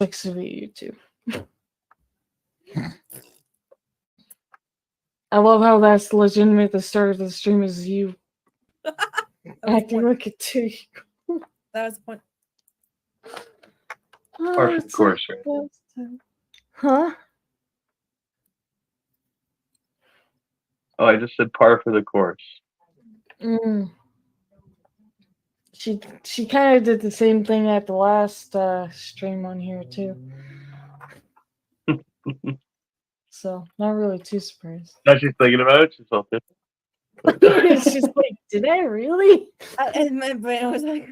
Six of you too. I love how that's legitimate. The start of the stream is you acting like a two. That was the point. Par for the course, right? Huh? Oh, I just said par for the course. Mm. She kind of did the same thing at the last stream on here too. So not really too surprised. Now she's thinking about it. She's all different. It's just like, did I really? In my brain, I was like,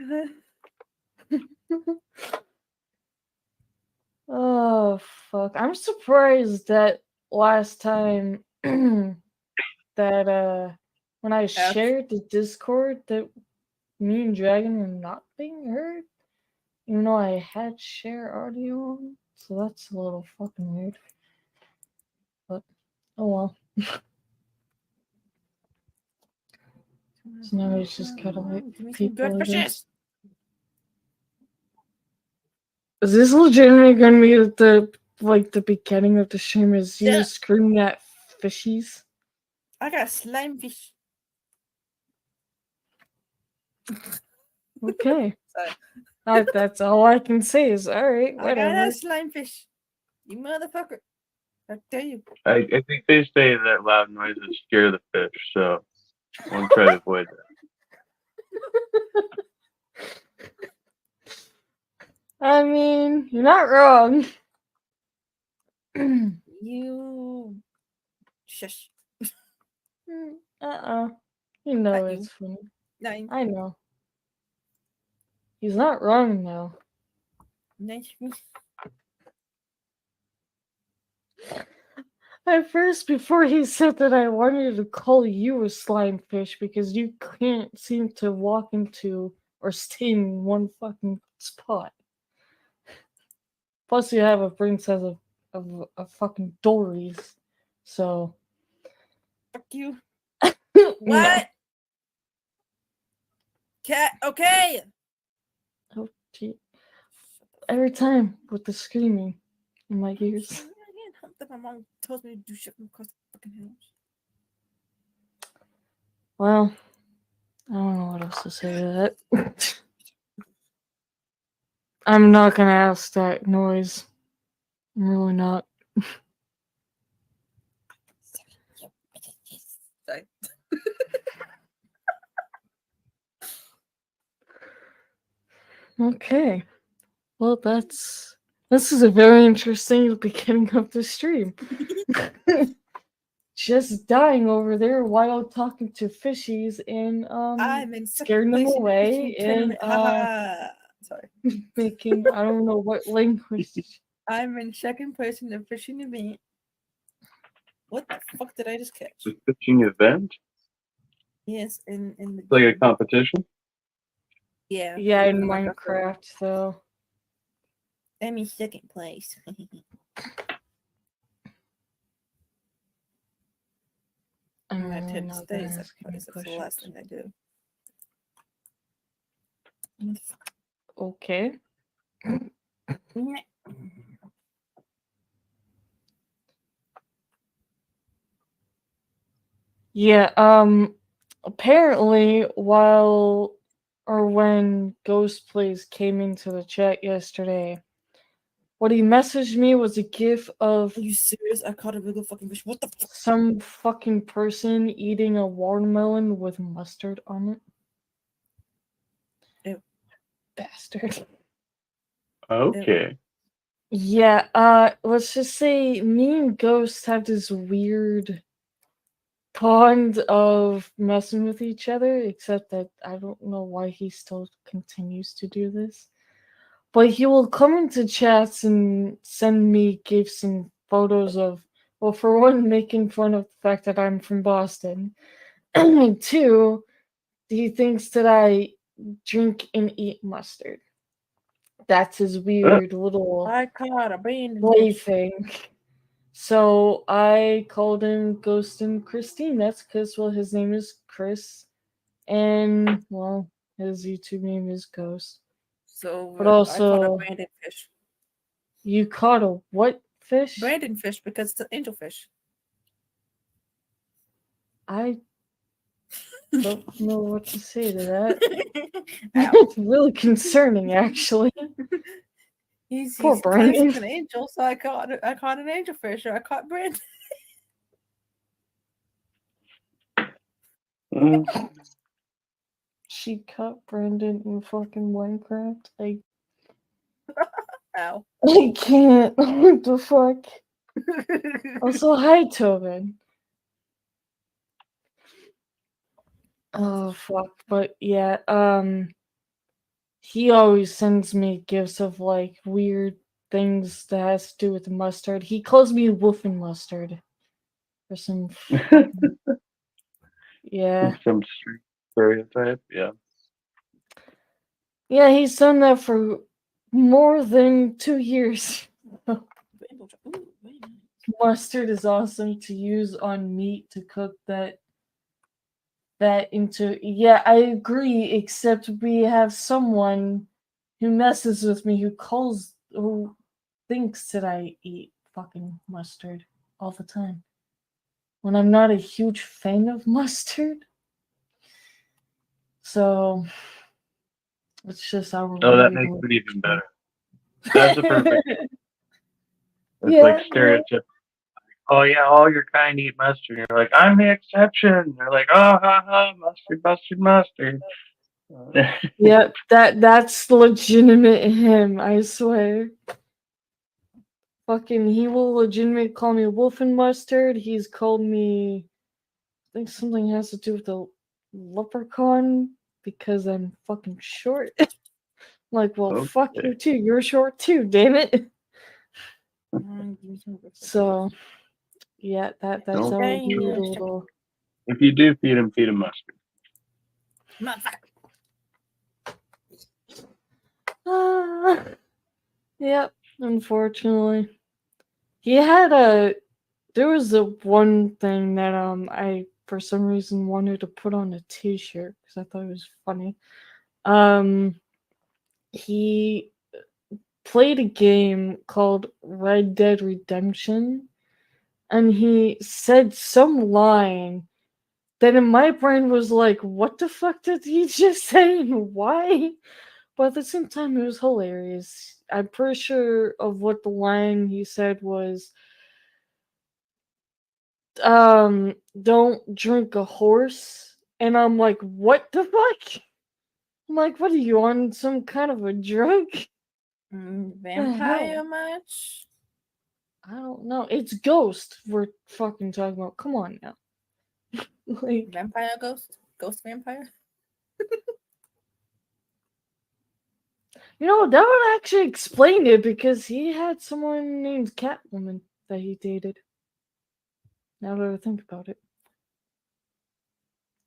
Oh fuck! I'm surprised that last time that when I shared the Discord that me and Dragon were not being heard, even though I had share audio on, so that's a little fucking weird. But oh well. So now it's just gotta wait for people. Is this legitimately gonna be the beginning of the stream? Is you screaming at fishies? I got slime fish. Okay. That's all I can say is alright, whatever. I got a slime fish. You motherfucker. I tell you. I think they say that loud noises scare the fish, so I won't try to avoid that. I mean, you're not wrong. You shush. You know it's funny. Nine. I know. He's not wrong though. Nice. At first, before he said that, I wanted to call you a slime fish because you can't seem to walk into or stay in one fucking spot. Plus, you have a princess of fucking Dories, so. Fuck you. What? Cat. Okay. Oh, gee. Every time with the screaming in my ears. My mom tells me to do shit across the fucking house. Well, I don't know what else to say to that. I'm not gonna ask that noise. I'm really not. Sorry. Okay. Well, this is a very interesting beginning of the stream. Just dying over there while talking to fishies and scaring them away and sorry. making I don't know what language. I'm in second place in the fishing event. What the fuck did I just catch? The fishing event? Yes, in the like a competition? Yeah. Yeah, in Minecraft though. I'm in second place. I tend to stay in second place. That's the last thing I do. Okay. Yeah, apparently when Ghost Plays came into the chat yesterday, what he messaged me was a gif of... Are you serious? I caught a big fucking fish. What the fuck? Some fucking person eating a watermelon with mustard on it. Ew. Bastard. Okay. Yeah, let's just say me and Ghost have this weird bond of messing with each other, except that I don't know why he still continues to do this. But he will come into chats and send me gifs and photos of, well, for one, making fun of the fact that I'm from Boston. And two, he thinks that I drink and eat mustard. That's his weird little play thing. So I called him Ghost and Christine. That's because, well, his name is Chris. And, well, his YouTube name is Ghost. So, but also, I caught a banded fish. You caught a what fish? Brandon fish because it's an angelfish. I don't know what to say to that. Ow. It's really concerning, actually. He's Poor classed Brandon. as an angel, so I caught an angelfish, or I caught Brandon. Mm. She caught Brandon in fucking Minecraft. Ow. I can't. What the fuck? Also, hi, Tobin. Oh fuck, but yeah, he always sends me gifts of like weird things that has to do with mustard. He calls me Wolf and Mustard for some fucking yeah. Some stereotype, yeah. Yeah, he's done that for more than 2 years. Ooh, very nice. Mustard is awesome to use on meat to cook that into. Yeah, I agree, except we have someone who messes with me who thinks that I eat fucking mustard all the time when I'm not a huge fan of mustard. So it's just our Oh, that weird makes it even better. That's a perfect. It's yeah, like stereotypical. Oh yeah, all your kind eat mustard. You're like, I'm the exception. They're like, oh ha ha, mustard, mustard, mustard. yeah, that's legitimate him, I swear. Fucking, he will legitimately call me Wolf and Mustard. He's called me, I think something has to do with the leprechaun because I'm fucking short. Like, well, fuck Okay. you too. You're short too, damn it. Give me some breakfast. So, yeah, that's Don't- our Dang, weird yes, little. If you do feed him mustard. Motherfucker. Ah, yep, unfortunately. He had there was a one thing that I for some reason wanted to put on a t-shirt because I thought it was funny. He played a game called Red Dead Redemption, and he said some line that in my brain was like, what the fuck did he just say and why? But at the same time, it was hilarious. I'm pretty sure of what the line he said was, don't drink a horse. And I'm like, what the fuck? I'm like, what are you on some kind of a drug? Vampire much? I don't know. It's Ghost we're fucking talking about. Come on now. Like, Vampire ghost? Ghost vampire? you know, that would actually explain it because he had someone named Catwoman that he dated. Now that I think about it.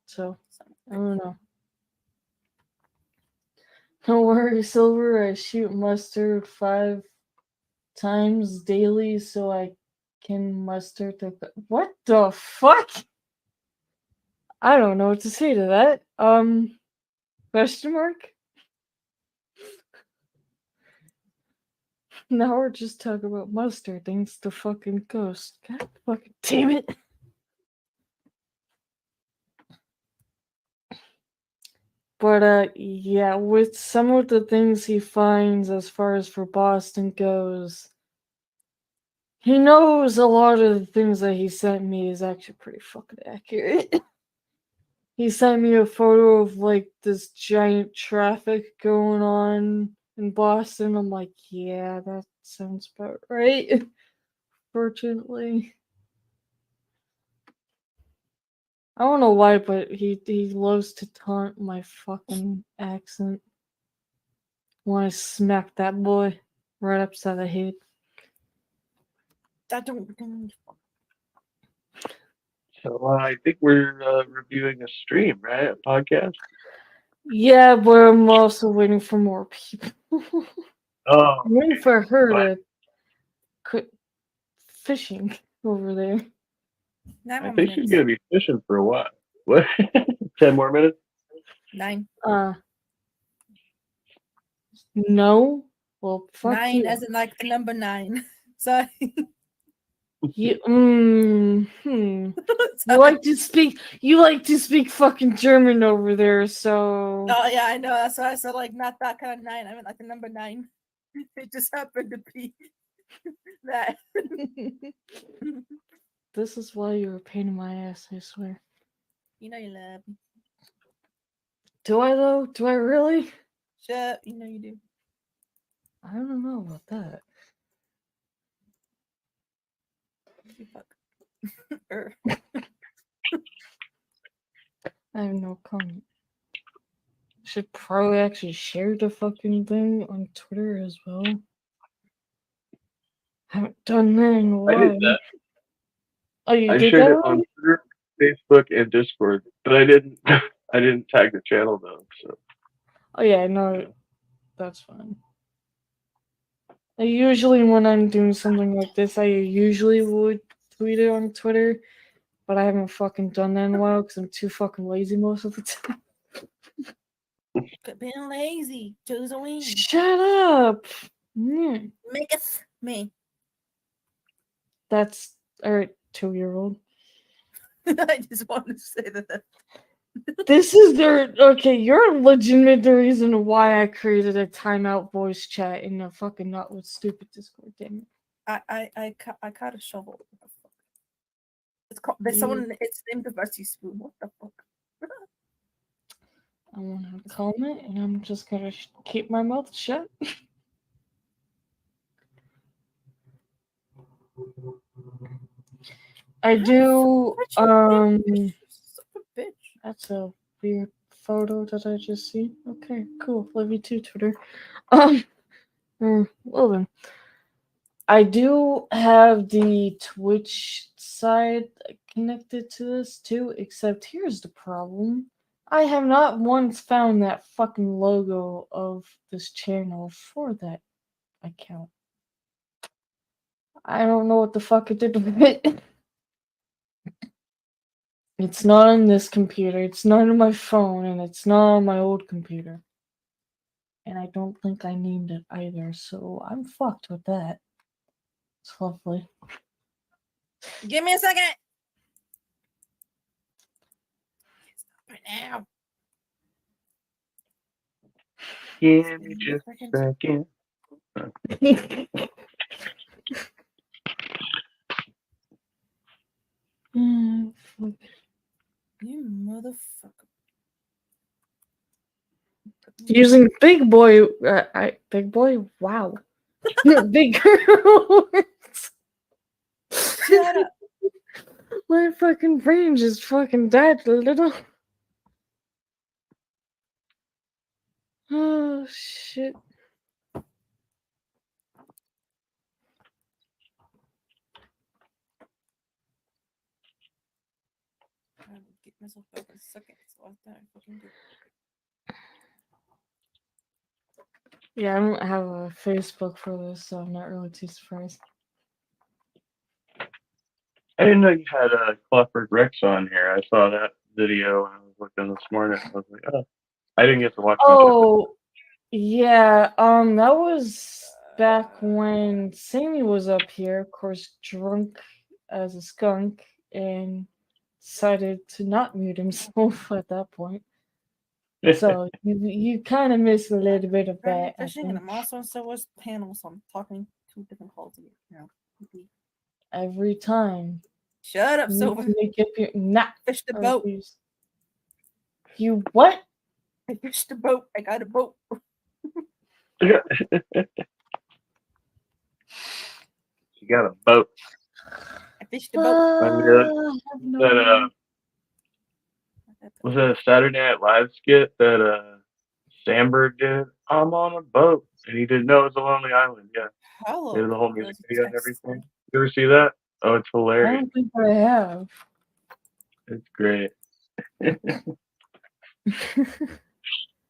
So, I don't know. Don't worry, Silver. I shoot mustard 5 times daily so I can muster the. What the fuck? I don't know what to say to that. Question mark? Now we're just talking about mustard thanks to fucking Ghost. God fucking damn it. But yeah, with some of the things he finds as far as for Boston goes, he knows a lot of the things that he sent me is actually pretty fucking accurate. He sent me a photo of like this giant traffic going on in Boston. I'm like, yeah, that sounds about right. Fortunately. I don't know why, but he loves to taunt my fucking accent. Want to smack that boy right upside the head. That don't. So I think we're reviewing a stream, right? A podcast. Yeah, but I'm also waiting for more people. Oh, I'm waiting for her Fine. to quit fishing over there. 9 I more think she's minutes. gonna be fishing for a while. What? 10 more minutes? 9. No, Well, fuck 9 you. as in like the number 9. Sorry. You, You Sorry. like to speak fucking German over there, so Oh yeah, I know. That's why I said like not that kind of 9. I meant like the number 9. It just happened to be that. this is why you're a pain in my ass, I swear. You know you love me. Do I though? Do I really? Shut up. You know you do. I don't know about that. You fuck. Er. I have no comment. Should probably actually share the fucking thing on Twitter as well. Haven't done that in a I while. did that. Oh, you I did shared that it on Twitter, Facebook, and Discord, but I didn't. I didn't tag the channel though. So Oh yeah, no, that's fine. I usually, when I'm doing something like this, I usually would tweet it on Twitter, but I haven't fucking done that in a while because I'm too fucking lazy most of the time. Quit being lazy. Choose a win. Shut up! Mm, Maketh me. that's a 2-year-old. I just wanted to say that. This is their okay. You're legitimate the reason why I created a timeout voice chat in a fucking not with stupid Discord. Damn it! I caught a shovel. What the fuck? It's called. There's someone. It's named the Rusty Spoon. What the fuck? I want to comment, and I'm just gonna keep my mouth shut. I do. Bitch. That's a weird photo that I just see. Okay, cool. Love you too, Twitter. Well then. I do have the Twitch side connected to this too, except here's the problem. I have not once found that fucking logo of this channel for that account. I don't know what the fuck it did with it. It's not on this computer, it's not on my phone, and it's not on my old computer. And I don't think I named it either, so I'm fucked with that. It's lovely. Give me a second. Right now. give me just a second. You motherfucker. Using big boy, big boy, wow, big girl words. Shut up. My fucking brain just fucking died a little. Oh shit. I will get myself back in a second. It's the last thing I fucking do. Yeah, I don't have a Facebook for this, so I'm not really too surprised. I didn't know you had Clockwork Rex on here. I saw that video when I was looking this morning. I was like, oh, I didn't get to watch much of Oh, yeah. That was back when Sammy was up here, of course, drunk as a skunk, and decided to not mute himself at that point. it. So you kind of missed a little bit of that. I Fishing, and think. I'm also on Silver's panel, so I'm talking two different calls. You know. Every time. Shut up, You Silver. make up your nah. Fish the I boat. refuse. You what? I fished the boat. I got a boat. You got a boat. I fished the boat. Was that a Saturday Night Live skit that Sandberg did? I'm on a boat, and he didn't know it was a lonely island. Yeah, Hello. they did the whole music video and everything. You ever see that? Oh, it's I hilarious. don't think I have. It's great.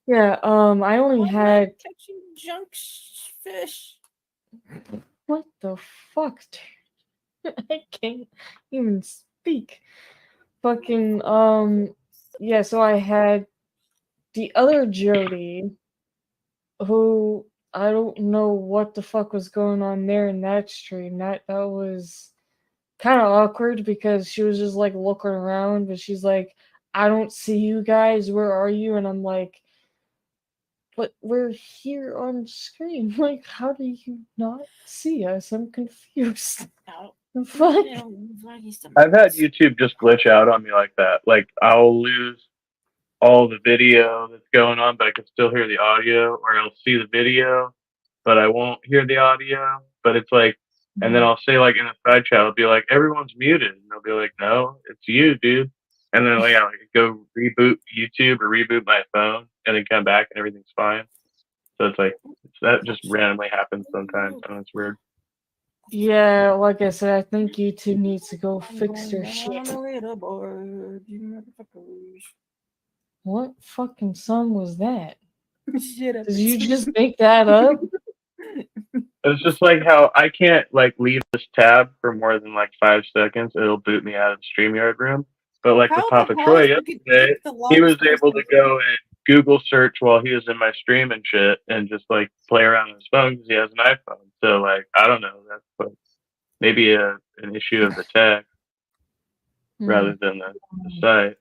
Yeah, I only had catching junk fish. what the fuck, dude? I can't even speak. Fucking yeah, so I had the other Jody who I don't know what the fuck was going on there in that stream. That was kind of awkward because she was just like looking around, but she's like, "I don't see you guys. Where are you?" And I'm like, "But we're here on screen. Like, how do you not see us? I'm confused." Ow. The fuck? I've had YouTube just glitch out on me like that. Like I'll lose all the video that's going on, but I can still hear the audio, or I'll see the video, but I won't hear the audio. But it's like, and then I'll say like in a side chat, I'll be like, everyone's muted, and they'll be like, no, it's you, dude. And then like I go reboot YouTube or reboot my phone, and then come back, and everything's fine. So it's like that just randomly happens sometimes, and it's weird. Yeah, like I said, I think YouTube needs to go fix their shit. What fucking song was that? Shut up. Did you just make that up? It's just like how I can't like leave this tab for more than like 5 seconds. It'll boot me out of the StreamYard room. But like with Papa Troy yesterday, he was able to go and Google search while he was in my stream and shit, and just like play around on his phone because he has an iPhone. So like I don't know, that's like maybe an issue of the tech rather than the site.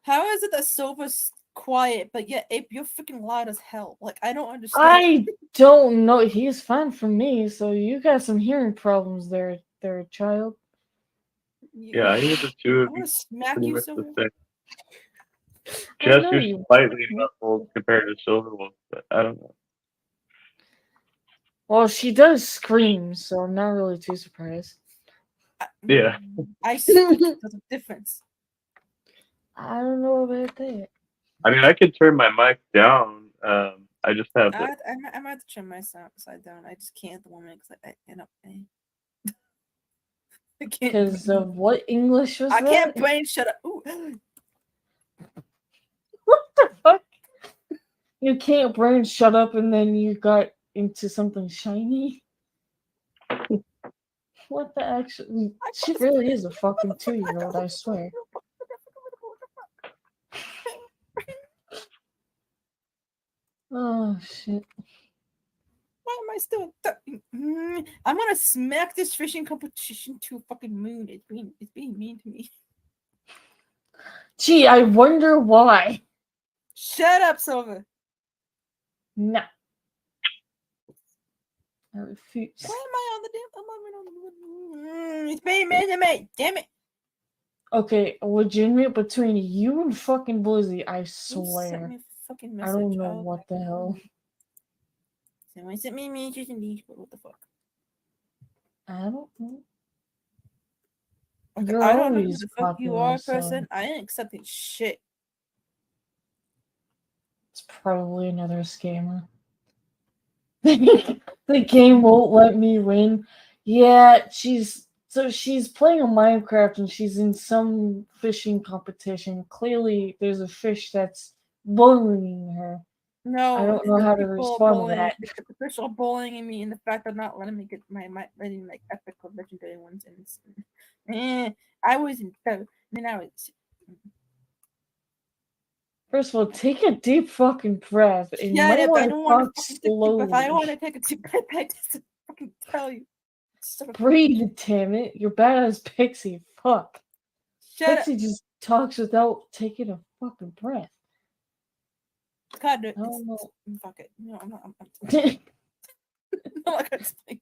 How is it that Silver's quiet, but yet Ape, you're freaking loud as hell? Like I don't understand. I don't know. He's fine for me, so you got some hearing problems there, child. Yeah, I hear the two of I'm you gonna smack pretty you, much Silver. the same. I Just know you're you. slightly muffled compared to SilverWolf, but I don't know. Well, she does scream, so I'm not really too surprised. Yeah. I speak. There's a difference. I don't know about that. I mean, I could turn my mic down. I just have the. I'm about to turn my side down. I just can't at the moment because I end up. I can't. Because of what English was I that? can't brain shut up. Ooh. What the fuck? You can't brain shut up and then you got into something shiny? What the actual? She really is a fucking 2-year-old, I swear. Oh shit. Why am I still? I'm gonna smack this fishing competition to a fucking moon. It's being mean to me. Gee, I wonder why. Shut up, Silver. No. I refuse. Why am I on the damn? It's being mean to me. Damn it. Okay, legitimate between you and fucking Blizzy, I swear. I don't know what the hell. Someone sent me messages and these, what the fuck? I don't know. Okay, You're I don't know who always the fuck you popular, are, so person. I ain't accepting shit. it's probably another scammer. The game won't let me win. Yeah, she's playing on Minecraft and she's in some fishing competition. Clearly, there's a fish that's bullying her. No, I don't know how to respond to that. The fish are bullying me, and the fact they're not letting me get my like epic or legendary ones. And I was in third, then I was. First of all, take a deep fucking breath. And you might want to talk slowly. If I want to take a deep breath, I just fucking tell you. Breathe, damn it. You're bad as Pixie. Fuck. Pixie up. just talks without taking a fucking breath. God, fuck it. No, I'm not. I'm not gonna explain.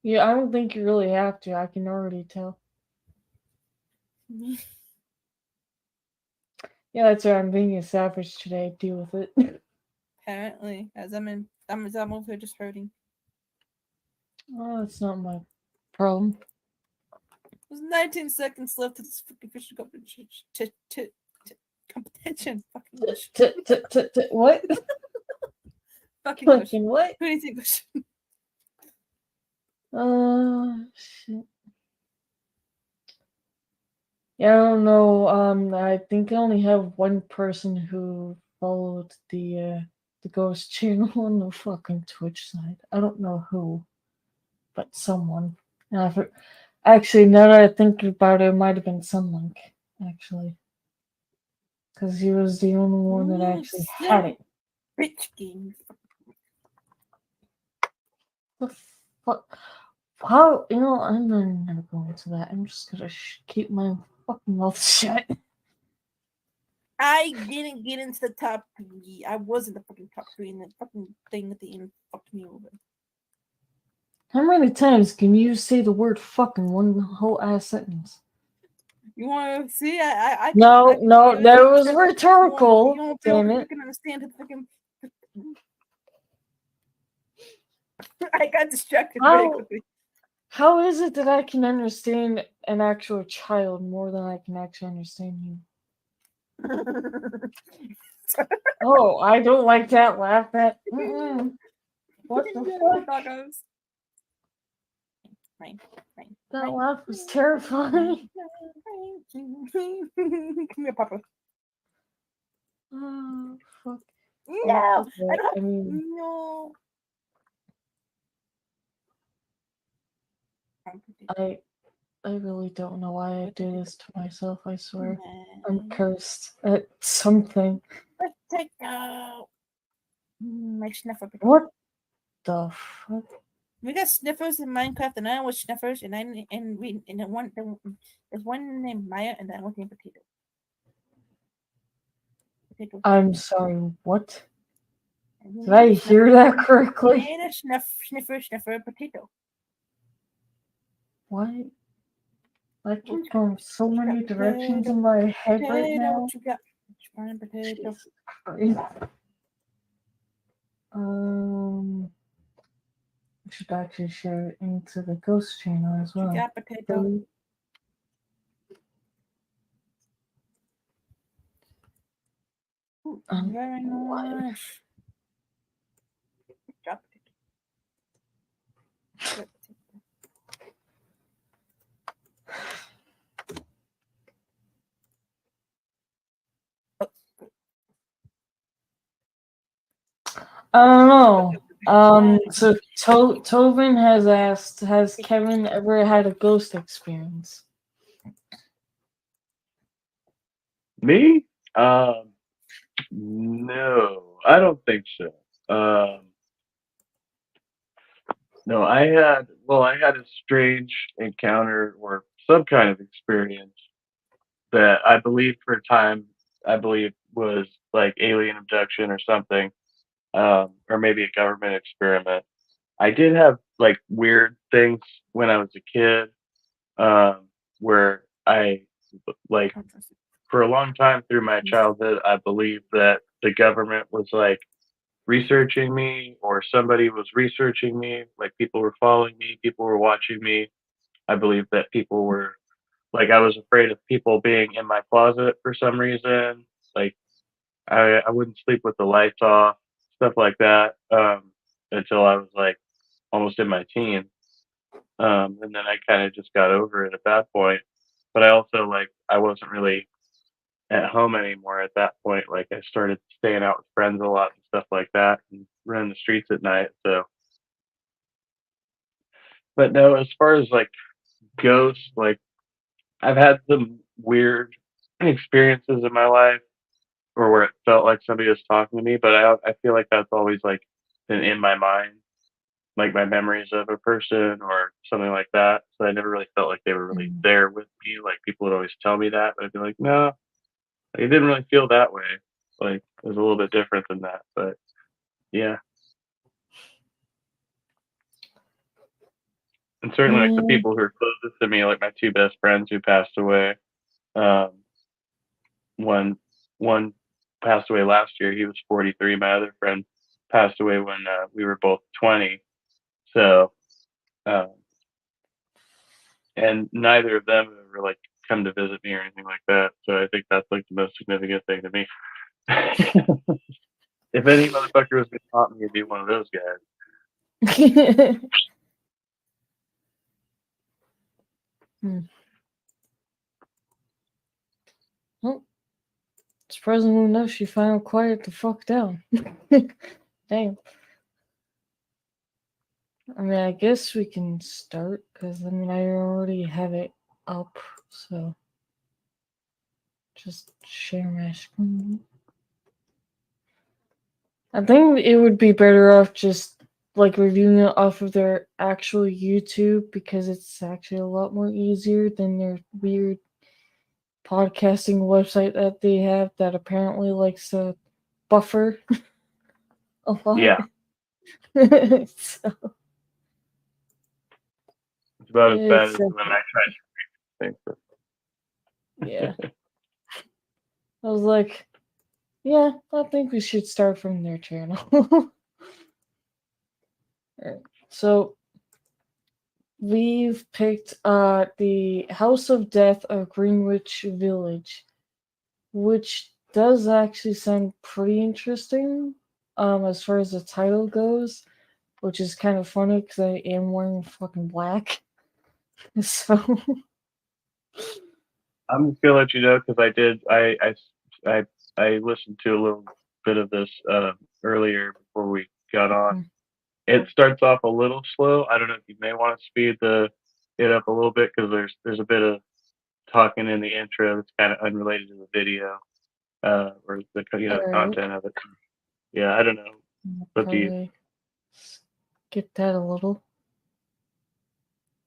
Yeah, I don't think you really have to. I can already tell. Yeah, that's right. I'm being a savage today. Deal with it. Apparently, as I'm over here just hurting. Oh, it's not my problem. There's 19 seconds left to this fucking fishing competition. What? Fucking what? Who do you think? Shit. Yeah, I don't know. I think I only have one person who followed the Ghost channel on the fucking Twitch side. I don't know who, but someone. Actually, now that I think about it, it might have been Sunlink, actually. Because he was the only one that actually had it. Bitch game. The fuck? How? You know, I'm not even gonna go into that. I'm just gonna keep my fucking mouth shut. I didn't get into the top 3. I was in the fucking top 3, and the fucking thing at the end fucked me over. How many times can you say the word fucking one whole ass sentence? You want to see? I No, that was you rhetorical. won't Damn you it. can understand the fucking. I got distracted very quickly. How is it that I can understand an actual child more than I can actually understand you? Oh, I don't like that laugh. What the fuck? Doggos. Fine. That laugh was terrifying. Come here, Papa. Oh, fuck. No, I mean, no. I really don't know why I do this to myself, I swear. I'm cursed at something. Potato. My sniffer. What the fuck? We got sniffers in Minecraft, and I was sniffers, and there's one named Maya, and then one named Potato. I'm sorry, what? Did I hear that correctly? Sniffer, Potato. Why? I keep going so many directions in my head right now. What you got? Potato. Jesus Christ. I should actually share it into the ghost channel as well. You got potato. Very nice. Good job, potato. I don't know. So Tobin has asked, has Kevin ever had a ghost experience? Me? No, I don't think so. No, I had a strange encounter or some kind of experience that I believe for a time was like alien abduction or something, or maybe a government experiment. I did have like weird things when I was a kid, where I like for a long time through my childhood, I believed that the government was like researching me or somebody was researching me, like people were following me, people were watching me. I believed that people were like I was afraid of people being in my closet for some reason. Like I wouldn't sleep with the lights off, stuff like that, until I was like almost in my teens. And then I kind of just got over it at that point. But I also like I wasn't really at home anymore at that point. Like I started staying out with friends a lot and stuff like that, and running the streets at night. So, but no, as far as like ghosts, like I've had some weird experiences in my life, or where it felt like somebody was talking to me. But I feel like that's always like been in my mind, like my memories of a person or something like that. So I never really felt like they were really there with me. Like people would always tell me that, but I'd be like, no, it didn't really feel that way. Like it was a little bit different than that. But yeah. And certainly like the people who are closest to me, like my two best friends who passed away. One passed away last year. He was 43. My other friend passed away when we were both 20. So, and neither of them have ever like come to visit me or anything like that. So I think that's like the most significant thing to me. If any motherfucker was going to haunt me, it'd be one of those guys. Well, surprisingly enough, she finally quieted the fuck down. Damn. I mean, I guess we can start, because, I mean, I already have it up, so just share my screen. I think it would be better off just like reviewing it off of their actual YouTube because it's actually a lot more easier than their weird podcasting website that they have that apparently likes to buffer a lot. Yeah, So, it's about as bad it's as when I tried to read things. yeah. I was like, yeah, I think we should start from their channel. Alright, so we've picked the House of Death of Greenwich Village, which does actually sound pretty interesting as far as the title goes, which is kind of funny because I am wearing fucking black. So I'm just gonna let you know because I listened to a little bit of this earlier before we got on. It starts off a little slow. I don't know if you may want to speed it up a little bit because there's a bit of talking in the intro that's kind of unrelated to the video or the the alright, content of it. Yeah, I don't know. I'll Up to you. probably skip that a little.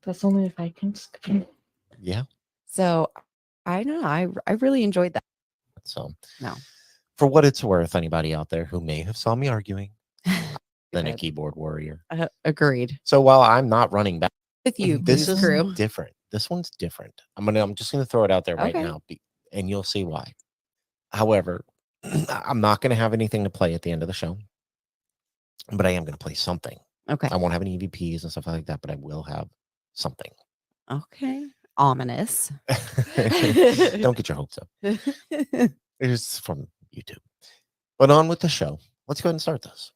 That's only if I can skip it. Yeah. So I don't know. I really enjoyed that. So No. for what it's worth, anybody out there who may have saw me arguing, than a Good. keyboard warrior. Agreed. So while I'm not running back With you, this Booze is Crew. different. This one's different. I'm just gonna throw it out there right Okay. now, and you'll see why. However, I'm not gonna have anything to play at the end of the show, but I am gonna play something. Okay. I won't have any EVPs and stuff like that, but I will have something. Okay. Ominous. Don't get your hopes up. It's from YouTube. But on with the show. Let's go ahead and start this.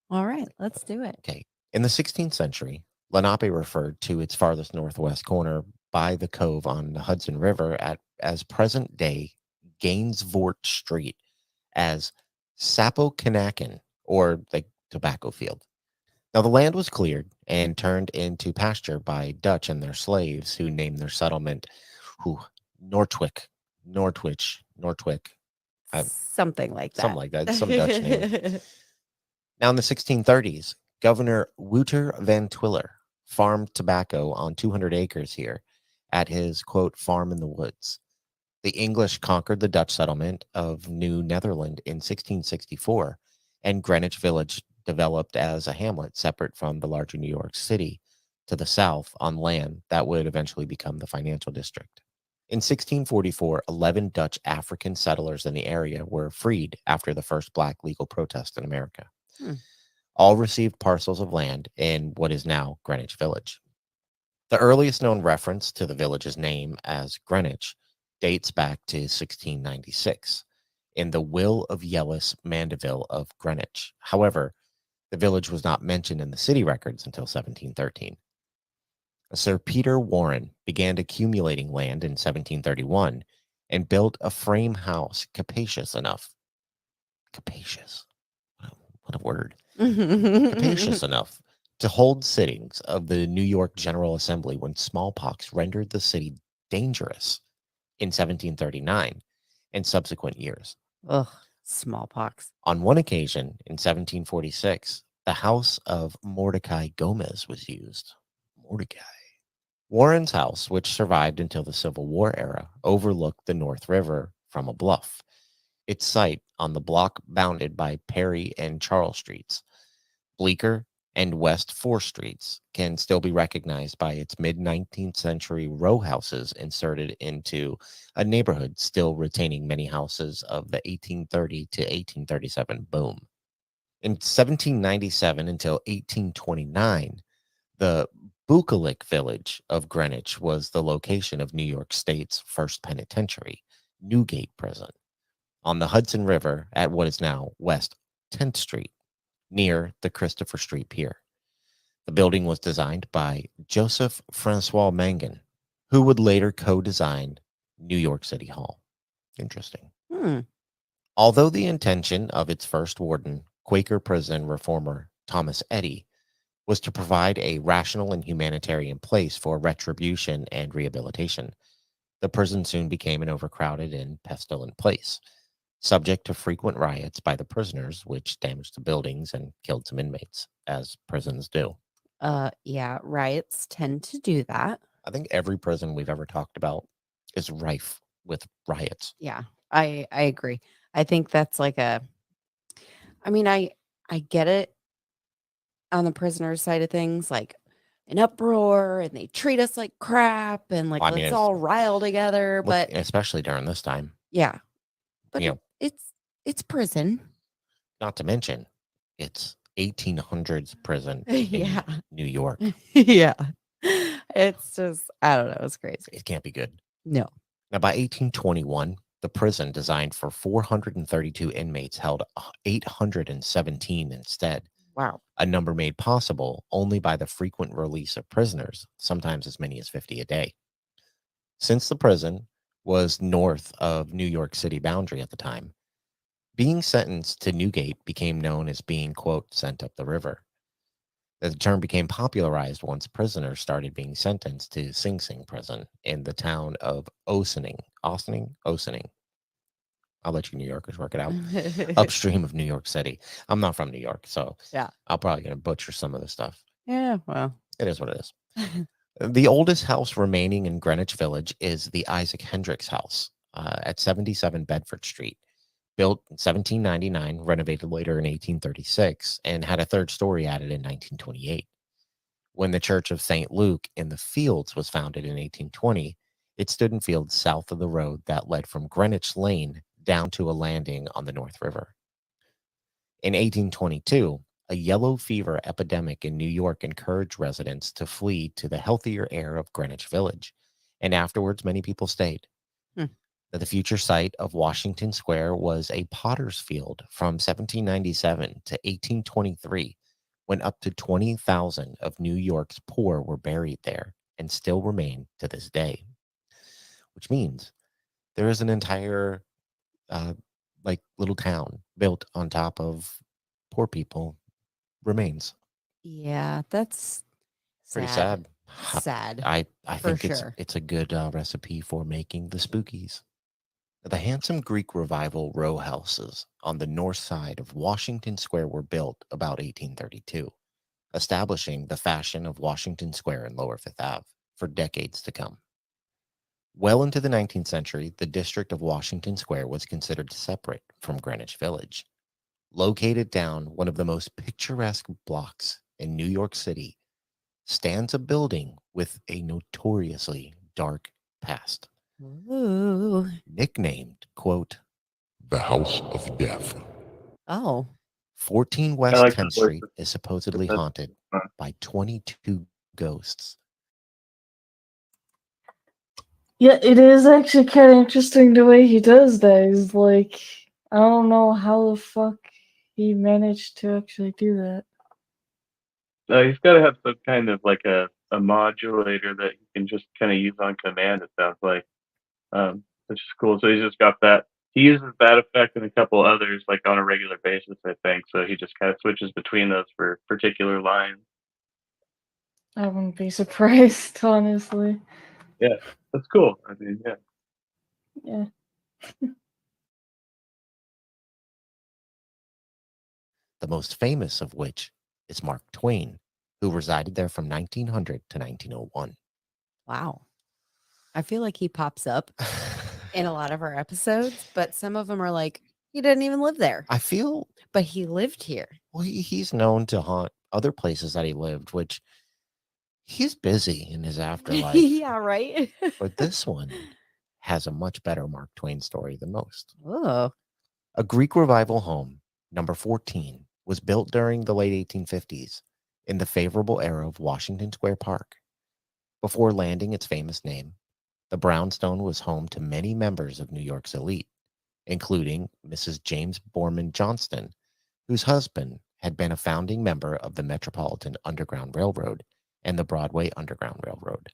All right, let's do it. Okay. In the 16th century, Lenape referred to its farthest northwest corner by the cove on the Hudson River as present-day Gainsvort Street as Sapokanakan, or the tobacco field. Now, the land was cleared and turned into pasture by Dutch and their slaves, who named their settlement Nortwick. Something like that. Something like that. Some Dutch name. Now, in the 1630s, Governor Wouter van Twiller farmed tobacco on 200 acres here at his, quote, farm in the woods. The English conquered the Dutch settlement of New Netherland in 1664, and Greenwich Village developed as a hamlet separate from the larger New York City to the south on land that would eventually become the financial district. In 1644, 11 Dutch African settlers in the area were freed after the first black legal protest in America. All received parcels of land in what is now Greenwich Village. The earliest known reference to the village's name as Greenwich dates back to 1696 in the Will of Yellis Mandeville of Greenwich. However, the village was not mentioned in the city records until 1713. Sir Peter Warren began accumulating land in 1731 and built a frame house capacious, what a word, capacious enough to hold sittings of the New York General Assembly when smallpox rendered the city dangerous in 1739 and subsequent years. Ugh, smallpox. On one occasion in 1746, the house of Mordecai Gomez was used. Mordecai. Warren's house, which survived until the Civil War era, overlooked the North River from a bluff. Its site on the block bounded by Perry and Charles Streets, Bleecker and West 4th Streets can still be recognized by its mid-19th century row houses inserted into a neighborhood still retaining many houses of the 1830 to 1837 boom. In 1797 until 1829, the Bucolic village of Greenwich was the location of New York State's first penitentiary, Newgate Prison, on the Hudson River at what is now West 10th Street, near the Christopher Street Pier. The building was designed by Joseph Francois Mangan, who would later co-design New York City Hall. Interesting. Although the intention of its first warden, Quaker prison reformer Thomas Eddy, was to provide a rational and humanitarian place for retribution and rehabilitation, the prison soon became an overcrowded and pestilent place. subject to frequent riots by the prisoners, which damaged the buildings and killed some inmates, as prisons do. Yeah, riots tend to do that. I think every prison we've ever talked about is rife with riots. Yeah, I agree. I think that's like I mean, I get it on the prisoner side of things, like an uproar and they treat us like crap and like Well, I mean, let's it's- all rile together. Look, But especially during this time, yeah, but you know, it's prison. not to mention it's 1800s prison in Yeah. New York. Yeah. It's just, I don't know. It's crazy. It can't be good. No. Now, by 1821, the prison designed for 432 inmates held 817 instead, Wow. a number made possible only by the frequent release of prisoners, sometimes as many as 50 a day. Since the prison was north of New York City boundary at the time, being sentenced to Newgate became known as being, quote, sent up the river. The term became popularized once prisoners started being sentenced to Sing Sing prison in the town of Ossining. I'll let you New Yorkers work it out. Upstream of New York City. I'm not from New York, so Yeah. I'm probably going to butcher some of the stuff. Yeah. Well, It is what it is. The oldest house remaining in Greenwich Village is the Isaac Hendricks House at 77 Bedford Street. Built in 1799, renovated later in 1836, and had a third story added in 1928. When the Church of St. Luke in the Fields was founded in 1820, it stood in fields south of the road that led from Greenwich Lane down to a landing on the North River. In 1822, a yellow fever epidemic in New York encouraged residents to flee to the healthier air of Greenwich Village, and afterwards many people stayed. The future site of Washington Square was a potter's field from 1797 to 1823, when up to 20,000 of New York's poor were buried there and still remain to this day. Which means there is an entire little town built on top of poor people remains. yeah, that's Pretty sad. Sad. I for think sure. it's a good recipe for making the spookies. The handsome Greek Revival row houses on the north side of Washington Square were built about 1832, establishing the fashion of Washington Square and Lower Fifth Ave for decades to come. Well into the 19th century, the district of Washington Square was considered separate from Greenwich Village. Located down one of the most picturesque blocks in New York City, stands a building with a notoriously dark past. Ooh. Nicknamed, quote, the House of Death. Oh. 14 West like 10th the voice Street is supposedly That's haunted fun. by 22 ghosts. Yeah, it is actually kind of interesting the way he does that. He's like, I don't know how the fuck he managed to actually do that. He's got to have some kind of like a modulator that he can just kind of use on command. It sounds like, which is cool. So he's just got that. He uses that effect and a couple others like on a regular basis, I think. So he just kind of switches between those for particular lines. I wouldn't be surprised, honestly. Yeah, that's cool. I mean, yeah. Yeah. The most famous of which is Mark Twain, who resided there from 1900 to 1901. Wow. I feel like he pops up in a lot of our episodes, but some of them are like, he didn't even live there, I feel, but he lived here. well, he's known to haunt other places that he lived, which he's busy in his afterlife. Yeah, right? But this one has a much better Mark Twain story than most. Oh. A Greek Revival home, number 14, was built during the late 1850s in the favorable era of Washington Square Park. Before landing its famous name, the brownstone was home to many members of New York's elite, including Mrs. James Borman Johnston, whose husband had been a founding member of the Metropolitan Underground Railroad and the Broadway Underground Railroad.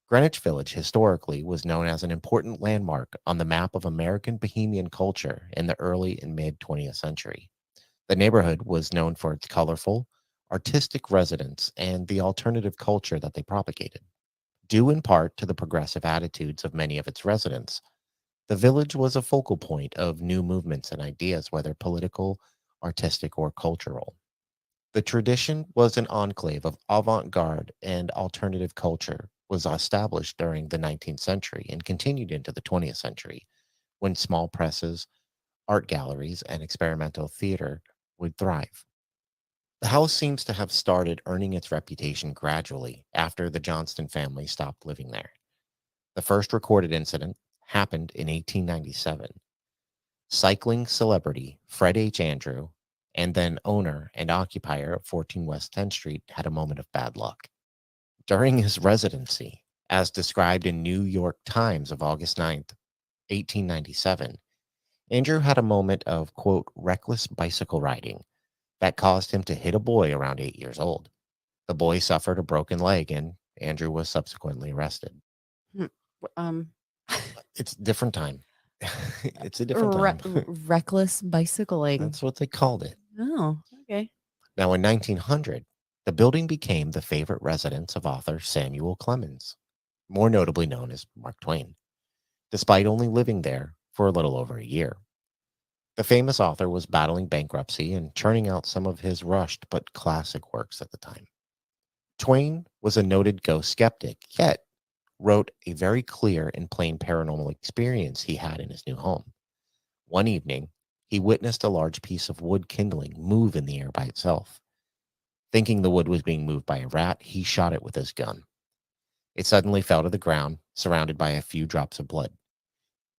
Greenwich Village historically was known as an important landmark on the map of American Bohemian culture in the early and mid 20th century. The neighborhood was known for its colorful, artistic residents and the alternative culture that they propagated. Due in part to the progressive attitudes of many of its residents, The village was a focal point of new movements and ideas, whether political, artistic, or cultural. The tradition was an enclave of avant-garde and alternative culture was established during the 19th century and continued into the 20th century when small presses, art galleries, and experimental theater would thrive. The house seems to have started earning its reputation gradually after the Johnston family stopped living there. The first recorded incident happened in 1897. Cycling celebrity Fred H. Andrew and then owner and occupier of 14 West 10th Street had a moment of bad luck. During his residency, as described in New York Times of August 9th, 1897, Andrew had a moment of, quote, reckless bicycle riding that caused him to hit a boy around 8 years old. The boy suffered a broken leg and Andrew was subsequently arrested. Um, It's different time. It's a different time. reckless bicycling. That's what they called it. Oh, okay. Now, in 1900, the building became the favorite residence of author Samuel Clemens, more notably known as Mark Twain, despite only living there for a little over a year. The famous author was battling bankruptcy and churning out some of his rushed but classic works at the time. Twain was a noted ghost skeptic, yet wrote a very clear and plain paranormal experience he had in his new home. One evening, he witnessed a large piece of wood kindling move in the air by itself. Thinking the wood was being moved by a rat, he shot it with his gun. It suddenly fell to the ground, surrounded by a few drops of blood.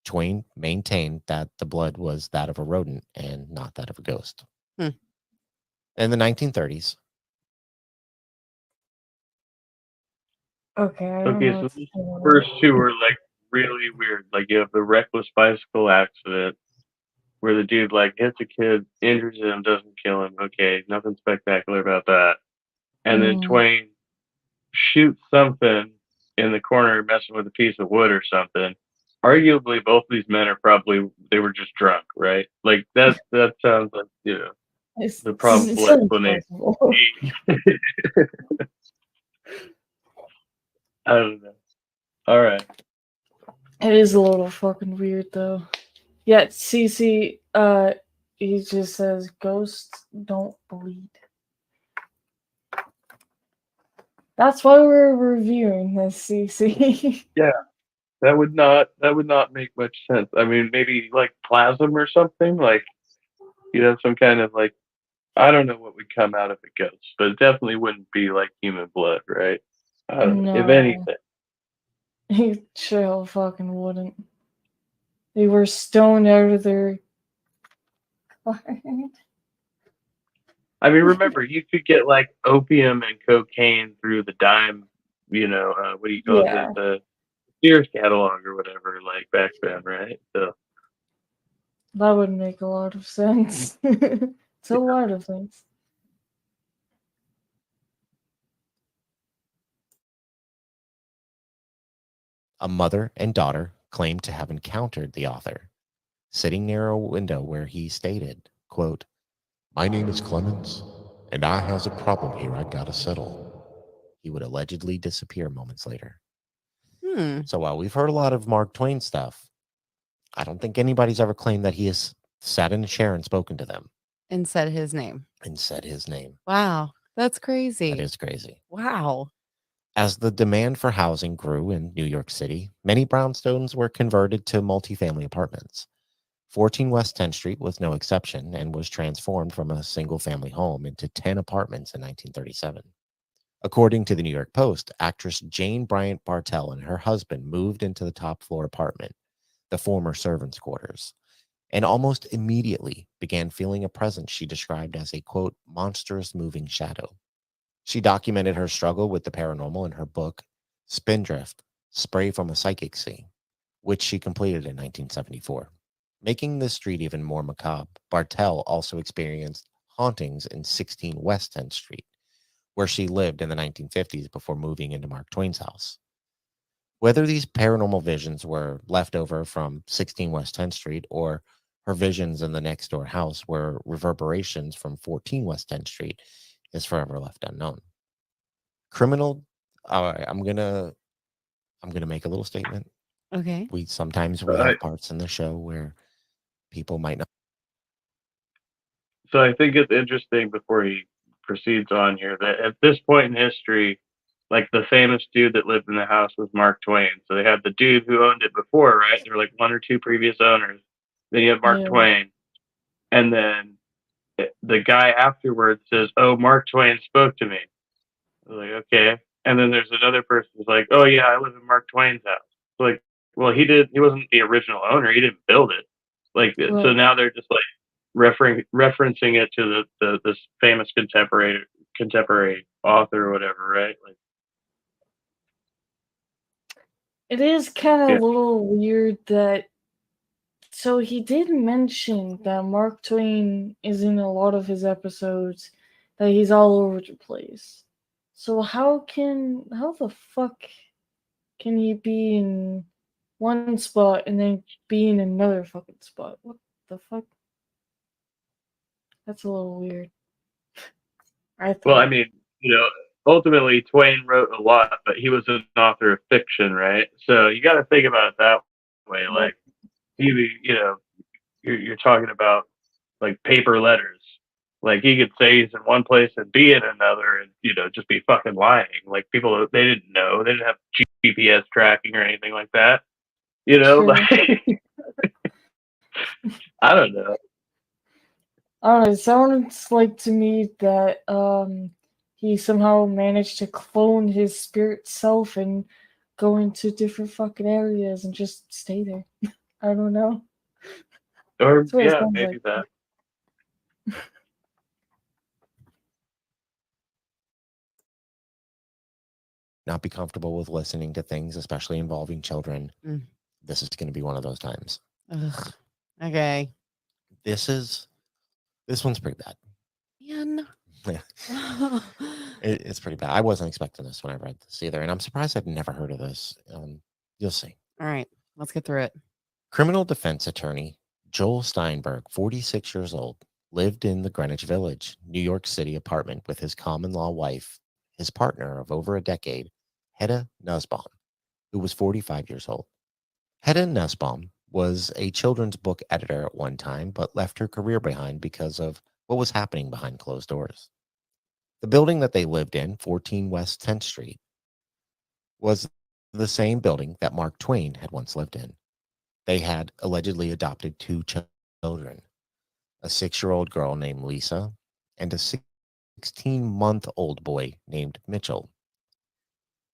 Twain maintained that the blood was that of a rodent and not that of a ghost. Hmm. In the 1930s, Okay, I don't Okay, know so what's these going on. first two are like really weird. Like you have the reckless bicycle accident where the dude like hits a kid, injures him, doesn't kill him. Okay, nothing spectacular about that. And then Mm. Twain shoots something in the corner, messing with a piece of wood or something. Arguably, both of these men are probably they were just drunk, right? Like that. That sounds like It's, the probable it's explanation. impossible. I don't know. All right. It is a little fucking weird though. Yeah, CC, he just says ghosts don't bleed. That's why we're reviewing this, CC. Yeah, that would not make much sense. I mean, maybe like plasm or something. Like you'd have some kind of like I don't know what would come out of a ghost, but it definitely wouldn't be like human blood, right? I don't know. If No. anything, He sure fucking wouldn't. They were stoned out of their mind. I mean, remember you could get like opium and cocaine through the dime. What do you call Yeah. it? The Sears catalog or whatever, like back then, right? So That would make a lot of sense. It's a lot of things. a mother and daughter claimed to have encountered the author, sitting near a window where he stated, quote, "My name is Clemens, and I has a problem here I gotta settle." He would allegedly disappear moments later. Hmm. So while we've heard a lot of Mark Twain stuff, I don't think anybody's ever claimed that he has sat in a chair and spoken to them And said his name. and said his name. Wow. That's crazy. That is crazy. Wow. As the demand for housing grew in New York City, many brownstones were converted to multifamily apartments. 14 West 10th Street was no exception and was transformed from a single family home into 10 apartments in 1937. According to the New York Post, actress Jane Bryant Bartell and her husband moved into the top floor apartment, the former servants' quarters, and almost immediately began feeling a presence she described as a, quote, monstrous moving shadow. She documented her struggle with the paranormal in her book, Spindrift, Spray from a Psychic Sea, which she completed in 1974. Making this street even more macabre, Bartell also experienced hauntings in 16 West 10th Street, where she lived in the 1950s before moving into Mark Twain's house. Whether these paranormal visions were left over from 16 West 10th Street or her visions in the next door house were reverberations from 14 West 10th Street is forever left unknown. Criminal, all right, I'm gonna make a little statement. Okay. Sometimes we have parts in the show where people might not. So I think it's interesting before he proceeds on here that at this point in history, like the famous dude that lived in the house was Mark Twain. So they had the dude who owned it before, right? There were like one or two previous owners. Then you have Mark Yeah. Twain, and then the guy afterwards says, "Oh, Mark Twain spoke to me." I was like, okay. And then there's another person who's like, "Oh yeah, I live in Mark Twain's house." Like, well, he wasn't the original owner. He didn't build it. Like, so Right. now they're just like referencing it to this famous contemporary author or whatever, right? Like, It is kind of yeah. a little weird that. So he did mention that Mark Twain is in a lot of his episodes, that he's all over the place. So how the fuck can he be in one spot and then be in another fucking spot? What the fuck? That's a little weird. I think. Well, I mean, ultimately Twain wrote a lot, but he was an author of fiction, right? So you got to think about it that way. Like, you're talking about like paper letters. Like he could say he's in one place and be in another, and just be fucking lying. Like people, they didn't know, they didn't have GPS tracking or anything like that. True. Like I don't know. I don't know. It sounds like to me that he somehow managed to clone his spirit self and go into different fucking areas and just stay there. I don't know. Or That's what it yeah, sounds maybe like. that. Not be comfortable with listening to things, especially involving children. Mm. This is going to be one of those times. Ugh. Okay. This one's pretty bad. Man. Yeah. It's pretty bad. I wasn't expecting this when I read this either, and I'm surprised I'd never heard of this. You'll see. All right, let's get through it. Criminal defense attorney Joel Steinberg, 46 years old, lived in the Greenwich Village, New York City apartment with his common-law wife, his partner of over a decade, Hedda Nussbaum, who was 45 years old. Hedda Nussbaum was a children's book editor at one time, but left her career behind because of what was happening behind closed doors. The building that they lived in, 14 West 10th Street, was the same building that Mark Twain had once lived in. They had allegedly adopted two children, a 6-year-old girl named Lisa and a 16-month-old boy named Mitchell.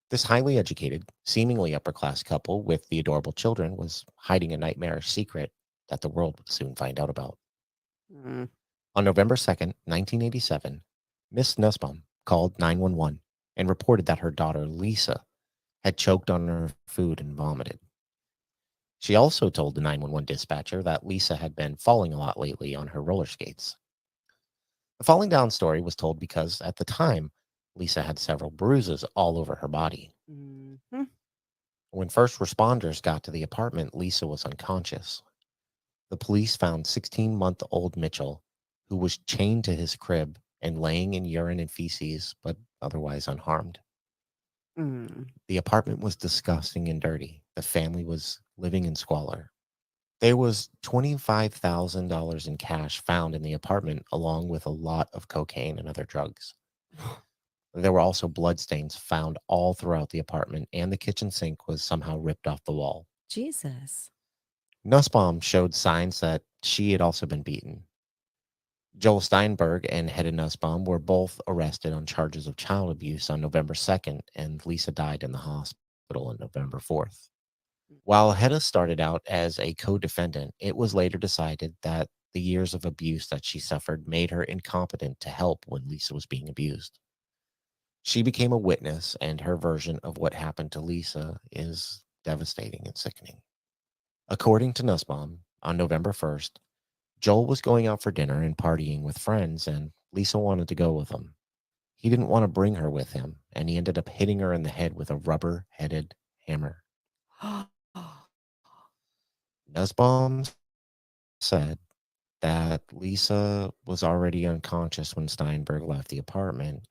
This highly educated, seemingly upper-class couple with the adorable children was hiding a nightmarish secret that the world would soon find out about. Mm. On November 2nd, 1987, Miss Nussbaum called 911 and reported that her daughter, Lisa, had choked on her food and vomited. She also told the 911 dispatcher that Lisa had been falling a lot lately on her roller skates. The falling down story was told because, at the time, Lisa had several bruises all over her body. Mhm. When first responders got to the apartment, Lisa was unconscious. The police found 16-month-old Mitchell, who was chained to his crib and laying in urine and feces, but otherwise unharmed. Mm. The apartment was disgusting and dirty. The family was living in squalor. There was $25,000 in cash found in the apartment, along with a lot of cocaine and other drugs. There were also bloodstains found all throughout the apartment, and the kitchen sink was somehow ripped off the wall. Jesus. Nussbaum showed signs that she had also been beaten. Joel Steinberg and Hedda Nussbaum were both arrested on charges of child abuse on November 2nd, and Lisa died in the hospital on November 4th. While Hedda started out as a co-defendant, it was later decided that the years of abuse that she suffered made her incompetent to help when Lisa was being abused. She became a witness, and her version of what happened to Lisa is devastating and sickening. According to Nussbaum, on November 1st, Joel was going out for dinner and partying with friends, and Lisa wanted to go with him. He didn't want to bring her with him, and he ended up hitting her in the head with a rubber-headed hammer. Nussbaum said that Lisa was already unconscious when Steinberg left the apartment,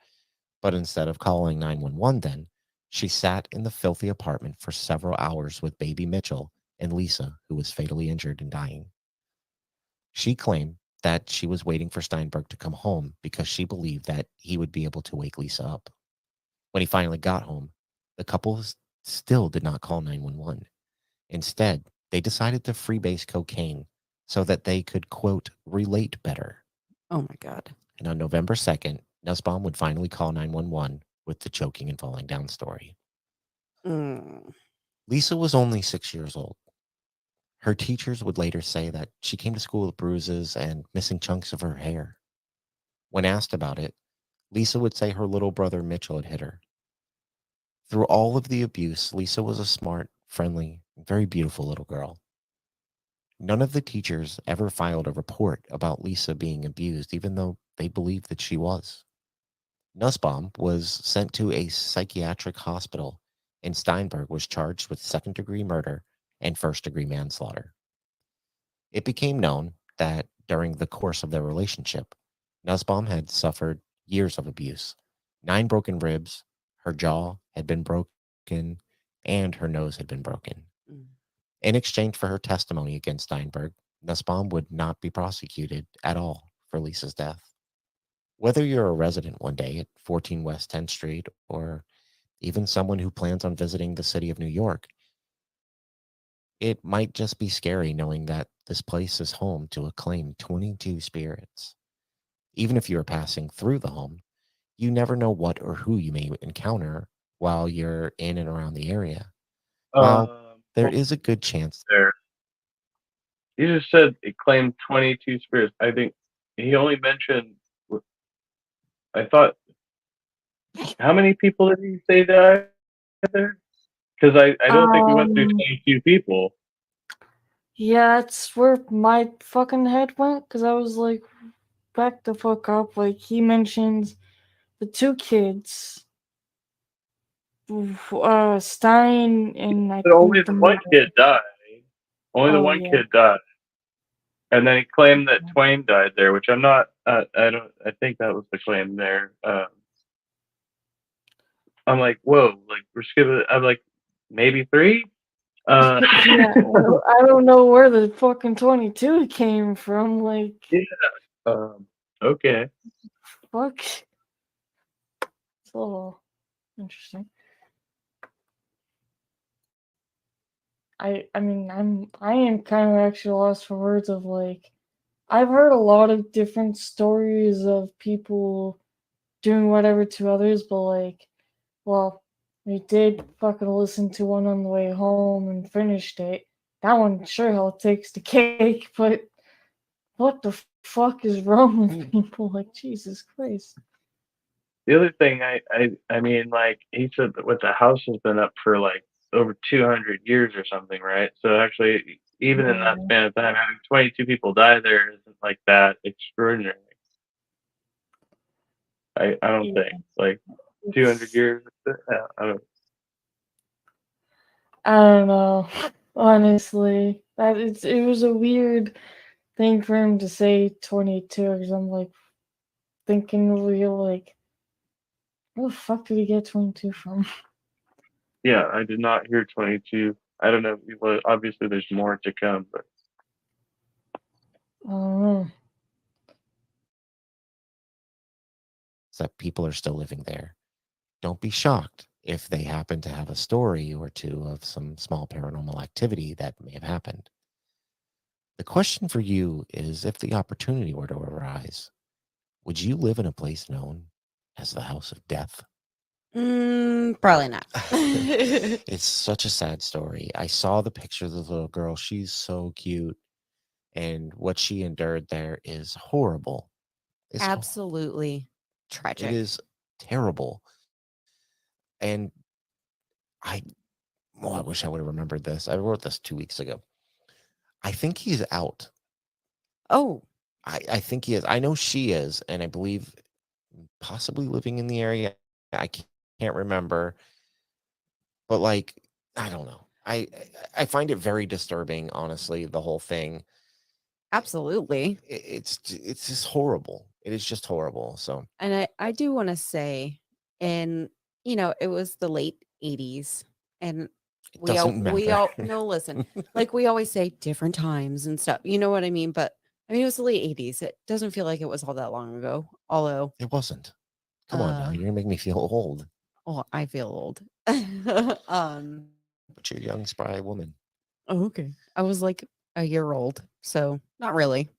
but instead of calling 911 then, She sat in the filthy apartment for several hours with baby Mitchell and Lisa, who was fatally injured and dying. She claimed that she was waiting for Steinberg to come home because she believed that he would be able to wake Lisa up. When he finally got home, the couple still did not call 911. Instead, they decided to freebase cocaine so that they could, quote, relate better. Oh my God. And on November 2nd, Nussbaum would finally call 911 with the choking and falling down story. Mm. Lisa was only 6 years old. Her teachers would later say that she came to school with bruises and missing chunks of her hair. When asked about it, Lisa would say her little brother Mitchell had hit her. Through all of the abuse, Lisa was a smart, friendly, very beautiful little girl. None of the teachers ever filed a report about Lisa being abused, even though they believed that she was. Nussbaum was sent to a psychiatric hospital, and Steinberg was charged with second-degree murder and first-degree manslaughter. It became known that during the course of their relationship, Nussbaum had suffered years of abuse, 9 broken ribs, her jaw had been broken, and her nose had been broken. Mm. In exchange for her testimony against Steinberg, Nussbaum would not be prosecuted at all for Lisa's death. Whether you're a resident one day at 14 West 10th Street or even someone who plans on visiting the city of New York, it might just be scary knowing that this place is home to a claimed 22 spirits. Even if you're passing through the home, you never know what or who you may encounter while you're in and around the area. While there Well, is a good chance there. You just said it claimed 22 spirits. I think he only mentioned. I thought. How many people did he say died there? Because I don't think we went through 22 people. Yeah, that's where my fucking head went, because I was like, back the fuck up. Like, he mentions the 2 kids, Stein and I But only think the the one mother. kid died. Only the Oh, one yeah. kid died, and then he claimed that Twain died there, which I'm not. I don't. I think that was the claim there. I'm like, whoa! Like we're skipping. I'm like, maybe 3. Yeah, I don't know where the fucking 22 came from. Like, Yeah. Okay. fuck. It's a little interesting. I mean, I am kind of actually lost for words of like, I've heard a lot of different stories of people doing whatever to others, but like, well, we did fucking listen to one on the way home and finished it. That one sure hell takes the cake, but what the fuck is wrong with people? Like, Jesus Christ. The other thing, I mean, like he said that what the house has been up for like over 200 years or something, right? So actually, even in that Yeah. span of time, having 22 people die there isn't like that extraordinary. I don't Yeah. think like 200 years. I don't. I don't know. Honestly, it was a weird thing for him to say 22 because I'm like thinking real like, where the fuck did he get 22 from? Yeah, I did not hear 22. I don't know. Well, obviously, there's more to come, but I don't know. that people are still living there. Don't be shocked if they happen to have a story or two of some small paranormal activity that may have happened. The question for you is, if the opportunity were to arise, would you live in a place known as the House of Death? Probably not. It's such a sad story. I saw the picture of the little girl. She's so cute. And what she endured there is horrible. It's Absolutely it tragic. is terrible. And I wish I would have remembered this. I wrote this 2 weeks ago. I think he's out. Oh, I think he is. I know she is, and I believe possibly living in the area. I can't remember, but like, I don't know. I find it very disturbing, honestly. The whole thing. absolutely. It's just horrible. It is just horrible. So And I do want to say, and it was the late 80s, and It we all doesn't matter. no, listen, like we always say different times and stuff. You know what I mean? But I mean, it was the late 80s. It doesn't feel like it was all that long ago. Although, It wasn't. Come on now, you're gonna make me feel old. oh, I feel old. But you're a young, spry woman. Oh, okay. I was like a year old, so not really,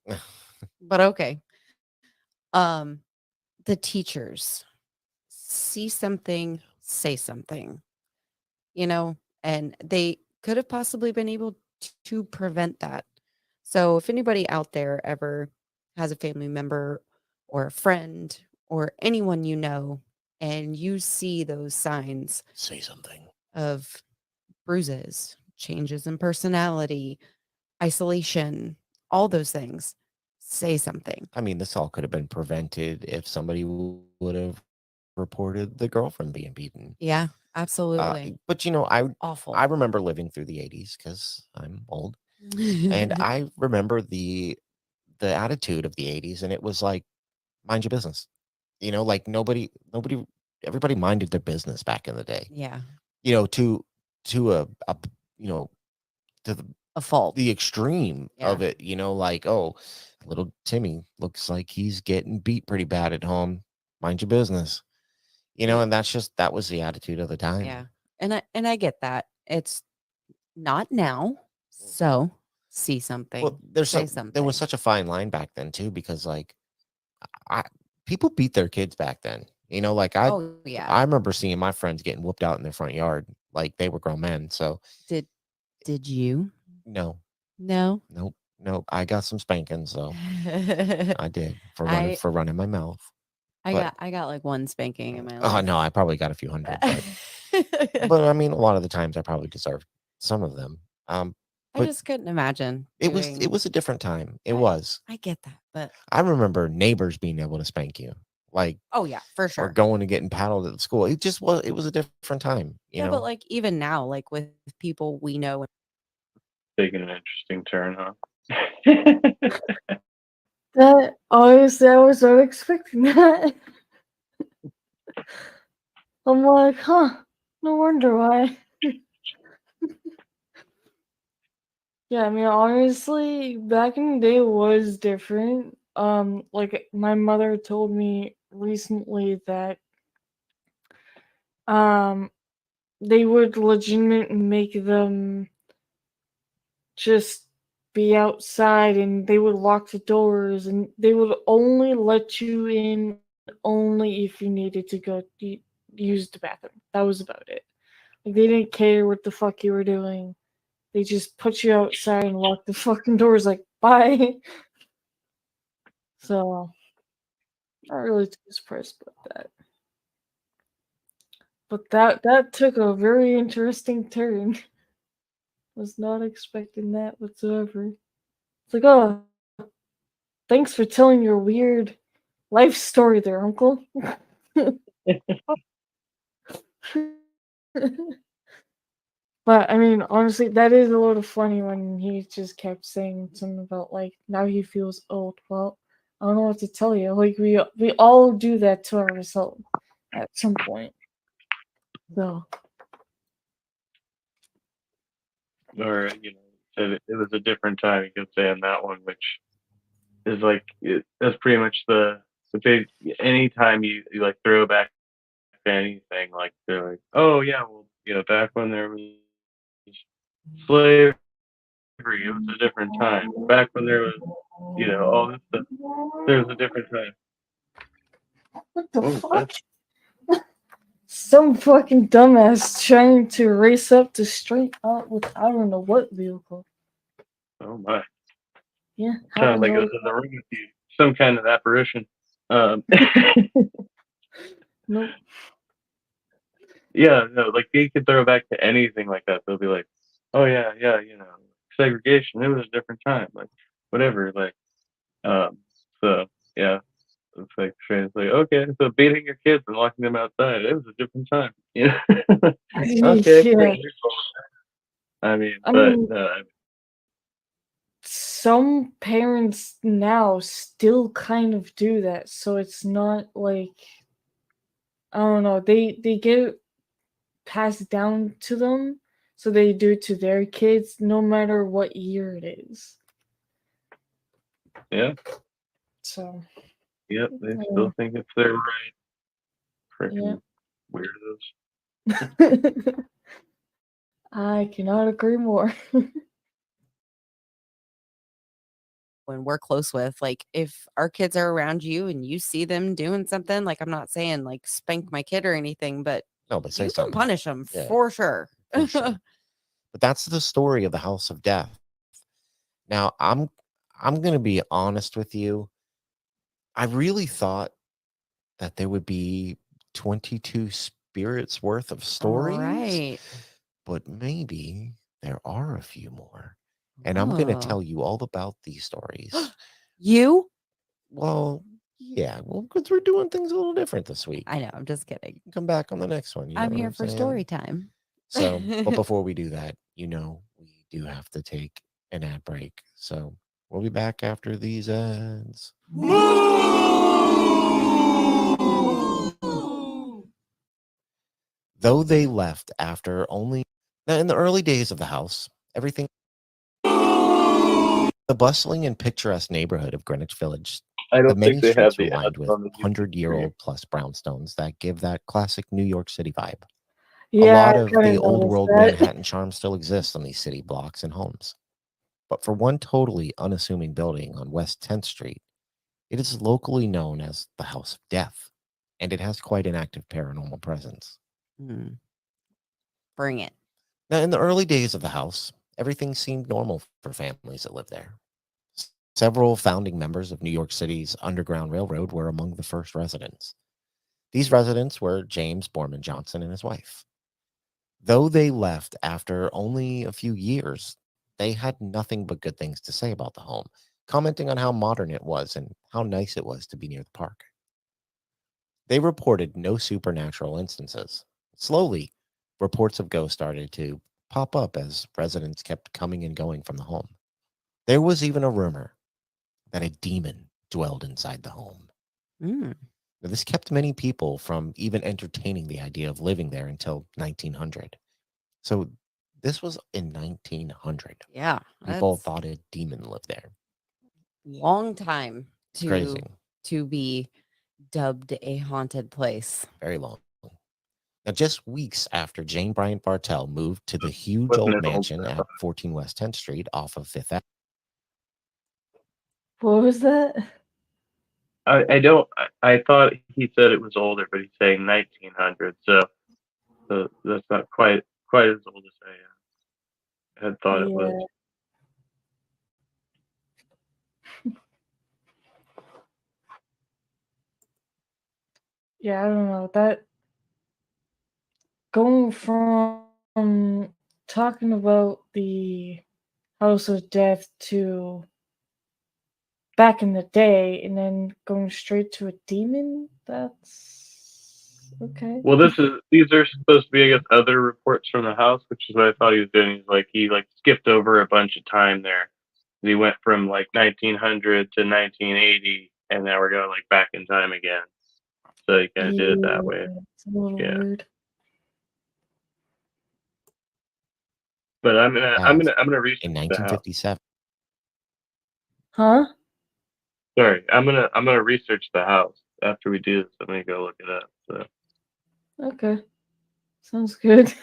but okay. Um, the teachers see something, say something, you know, and they could have possibly been able to prevent that. So if anybody out there ever has a family member or a friend or anyone you know, and you see those signs Say something. of bruises, changes in personality, isolation, all those things, say something. I mean, this all could have been prevented if somebody would have reported the girlfriend being beaten. Yeah, absolutely. But you know, I Awful. remember living through the 80s because I'm old, and I remember the attitude of the 80s, and it was like, mind your business. You know, like nobody, everybody minded their business back in the day. Yeah, You know, to a you know, to a fault. the extreme of Yeah. it. You know, like, oh, little Timmy looks like he's getting beat pretty bad at home. Mind your business. You know, and that was the attitude of the time. Yeah. And I get that. It's not now. So see something. Well, say there something. was such a fine line back then too, because like I people beat their kids back then. You know, like Oh yeah. I remember seeing my friends getting whooped out in their front yard, like they were grown men. So Did you? no, No. nope. I got some spankings though. I did for I running my mouth. But I got like one spanking in my oh life. no, I probably got a few hundred, but I mean, a lot of the times I probably deserved some of them. I but just couldn't imagine. it was a different time. It was. I get that, but I remember neighbors being able to spank you, like, oh yeah, for or sure. going and getting paddled at the school. It was a different time, you Yeah, know. but like even now, like with people we know. Taking an interesting turn, huh? That honestly, I was not expecting that. I'm like, huh? No wonder why. Yeah, I mean, honestly, back in the day was different. Like my mother told me recently that they would legitimately make them just be outside, and they would lock the doors, and they would only let you in only if you needed to go use the bathroom. That was about it. Like they didn't care what the fuck you were doing. They just put you outside and lock the fucking doors. Like bye. So not really too surprised about that. But that took a very interesting turn. Was not expecting that whatsoever. It's like, oh, thanks for telling your weird life story there, Uncle. But I mean, honestly, that is a little funny when he just kept saying something about like now he feels old. Well, I don't know what to tell you. Like we all do that to ourselves at some point. So Or said it was a different time. You could say on that one, which is like that's pretty much the big. Anytime you like throw back to anything, like they're like, oh yeah, well back when there was slavery, it was a different time. Back when there was all this stuff, there was a different time. what the fuck? Some fucking dumbass trying to race up the street with I don't know what vehicle. Oh my! Yeah, Sounds like it having was in the room with you. Some kind of apparition. nope. Yeah, no, like they could throw back to anything like that. They'll be like, "Oh yeah, segregation. It was a different time, like whatever." Like, so yeah, it's like straight. It's like okay, so beating your kids and locking them outside. It was a different time, Okay, Yeah. I mean, I but mean, some parents now still kind of do that, so it's not like I don't know. They get passed down to them, so they do it to their kids, no matter what year it is. Yeah. So, Yep. They yeah. still think it's their right. Yeah. Freaking weirdos. I cannot agree more. When we're close with, like, if our kids are around you and you see them doing something, like, I'm not saying like spank my kid or anything, but No, but say you can something. punish them Yeah. for sure. For sure. But that's the story of the House of Death. Now, I'm going to be honest with you. I really thought that there would be 22 spirits worth of stories, Right. but maybe there are a few more. And I'm going to Oh. tell you all about these stories. You? Well, yeah, well, because we're doing things a little different this week. I know. I'm just kidding. Come back on the next one. You know I'm what here for saying? story time. So, but before we do that, we do have to take an ad break. So we'll be back after these ads. Though they left after only now in the early days of the house, everything the bustling and picturesque neighborhood of Greenwich Village. I The don't many think they have streets were the lined ads with on the YouTube 100-year-old plus brownstones that give that classic New York City vibe. Yeah, A lot I of kinda the old noticed world that. Manhattan charm still exists on these city blocks and homes. But for one totally unassuming building on West 10th Street, it is locally known as the House of Death, and it has quite an active paranormal presence. Hmm. Bring it. Now, in the early days of the house, everything seemed normal for families that lived there. Several founding members of New York City's Underground Railroad were among the first residents. These residents were James Borman Johnson and his wife. Though they left after only a few years, they had nothing but good things to say about the home, commenting on how modern it was and how nice it was to be near the park. They reported no supernatural instances. Slowly, reports of ghosts started to pop up as residents kept coming and going from the home. There was even a rumor that a demon dwelled inside the home. Mm. Now, this kept many people from even entertaining the idea of living there until 1900. So this was in 1900. Yeah. People That's thought a demon lived there. long time It's crazy. to be dubbed a haunted place. Very long. Now, just weeks after Jane Bryant Bartell moved to the huge Wasn't old it old mansion stuff? at 14 West 10th Street off of Fifth Avenue. What was that? I don't. I thought he said it was older, but he's saying 1900. So that's not quite as old as I had thought it was. Yeah, I don't know. That going from talking about the House of Death to back in the day and then going straight to a demon, that's okay. Well, these are supposed to be, I guess, other reports from the house, which is what I thought he was doing. He's like he skipped over a bunch of time there. He went from like 1900 to 1980, and now we're going like back in time again. So he kind of did it that way. It's a little Yeah. weird. But I'm gonna research In the house. 1957. Huh? Sorry, I'm gonna research the house after we do this. I'm gonna go look it up. So. Okay. Sounds good.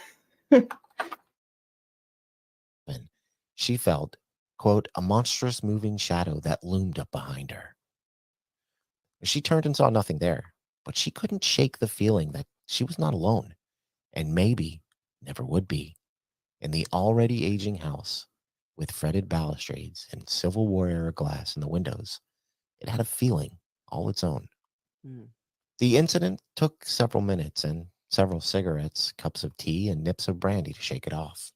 She felt, quote, a monstrous moving shadow that loomed up behind her. She turned and saw nothing there, but she couldn't shake the feeling that she was not alone, and maybe never would be, in the already aging house with fretted balustrades and Civil War era glass in the windows. It had a feeling all its own. Mm. The incident took several minutes and several cigarettes, cups of tea, and nips of brandy to shake it off.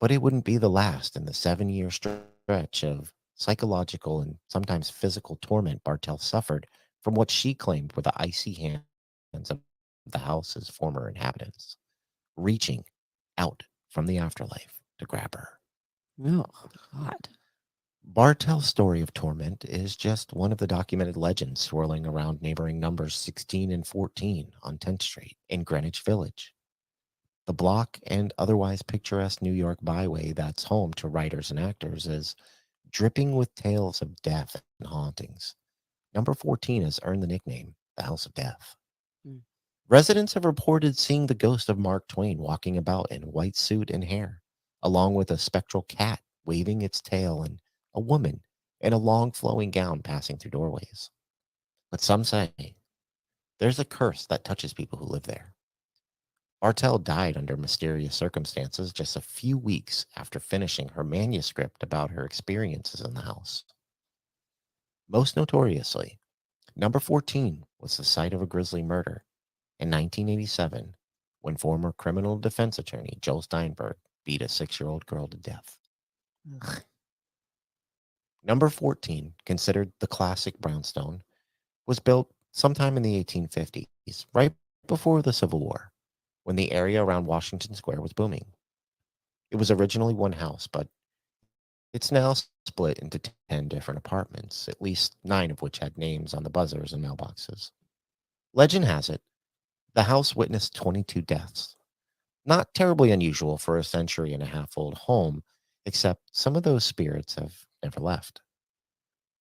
But it wouldn't be the last in the 7-year stretch of psychological and sometimes physical torment Bartell suffered from what she claimed were the icy hands of the house's former inhabitants, reaching out from the afterlife to grab her. Oh, God. Bartell's story of torment is just one of the documented legends swirling around neighboring numbers 16 and 14 on 10th Street in Greenwich Village. The block and otherwise picturesque New York byway that's home to writers and actors is dripping with tales of death and hauntings. Number 14 has earned the nickname the House of Death. Hmm. Residents have reported seeing the ghost of Mark Twain walking about in white suit and hair, along with a spectral cat waving its tail and a woman in a long flowing gown passing through doorways. But some say there's a curse that touches people who live there. Bartell died under mysterious circumstances just a few weeks after finishing her manuscript about her experiences in the house. Most notoriously, number 14 was the site of a grisly murder in 1987 when former criminal defense attorney Joel Steinberg beat a 6-year-old girl to death. Ugh. Number 14, considered the classic brownstone, was built sometime in the 1850s, right before the Civil War, when the area around Washington Square was booming. It was originally one house, but it's now split into 10 different apartments, at least 9 of which had names on the buzzers and mailboxes. Legend has it, the house witnessed 22 deaths. Not terribly unusual for a century-and-a-half-old home, except some of those spirits have never left.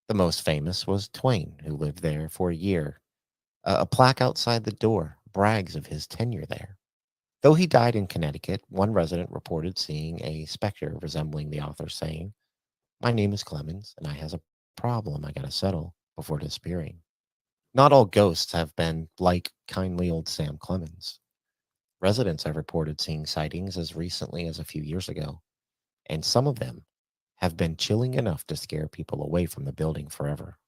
The most famous was Twain, who lived there for a year. A plaque outside the door brags of his tenure there. Though he died in Connecticut, one resident reported seeing a specter resembling the author saying, "My name is Clemens, and I has a problem I gotta settle before disappearing." Not all ghosts have been like kindly old Sam Clemens. Residents have reported seeing sightings as recently as a few years ago, and some of them have been chilling enough to scare people away from the building forever.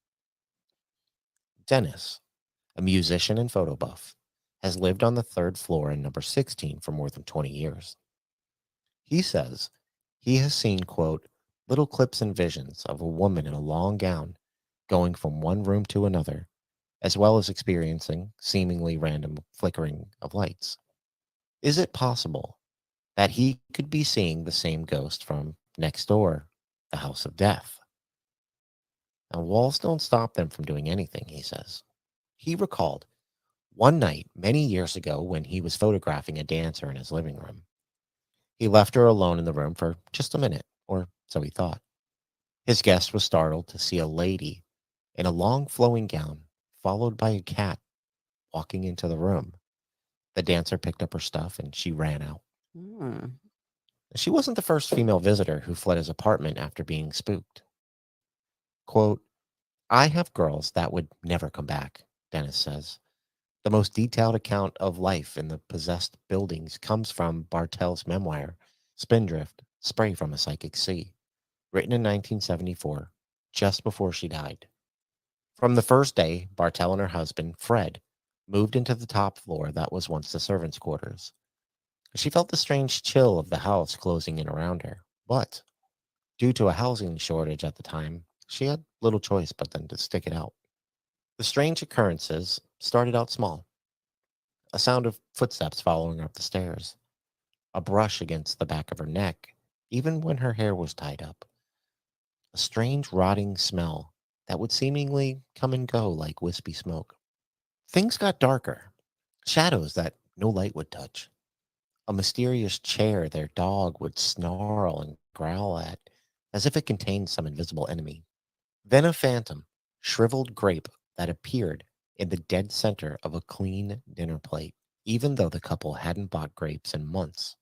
Dennis, a musician and photo buff, has lived on the 3rd floor in number 16 for more than 20 years. He says he has seen, quote, little clips and visions of a woman in a long gown going from one room to another, as well as experiencing seemingly random flickering of lights. Is it possible that he could be seeing the same ghost from next door, the House of Death? Now, walls don't stop them from doing anything, he says. He recalled one night many years ago when he was photographing a dancer in his living room. He left her alone in the room for just a minute, or so he thought. His guest was startled to see a lady in a long flowing gown, followed by a cat, walking into the room. The dancer picked up her stuff and she ran out. Hmm. She wasn't the first female visitor who fled his apartment after being spooked. Quote, I have girls that would never come back, Dennis says. The most detailed account of life in the possessed buildings comes from Bartell's memoir, Spindrift, Spray from a Psychic Sea, written in 1974, just before she died. From the first day, Bartell and her husband, Fred, moved into the top floor that was once the servants' quarters. She felt the strange chill of the house closing in around her, but due to a housing shortage at the time, she had little choice but then to stick it out. The strange occurrences started out small. A sound of footsteps following her up the stairs, a brush against the back of her neck, even when her hair was tied up, a strange rotting smell that would seemingly come and go like wispy smoke. Things got darker, shadows that no light would touch, a mysterious chair their dog would snarl and growl at, as if it contained some invisible enemy. Then a phantom, shriveled grape that appeared in the dead center of a clean dinner plate, even though the couple hadn't bought grapes in months.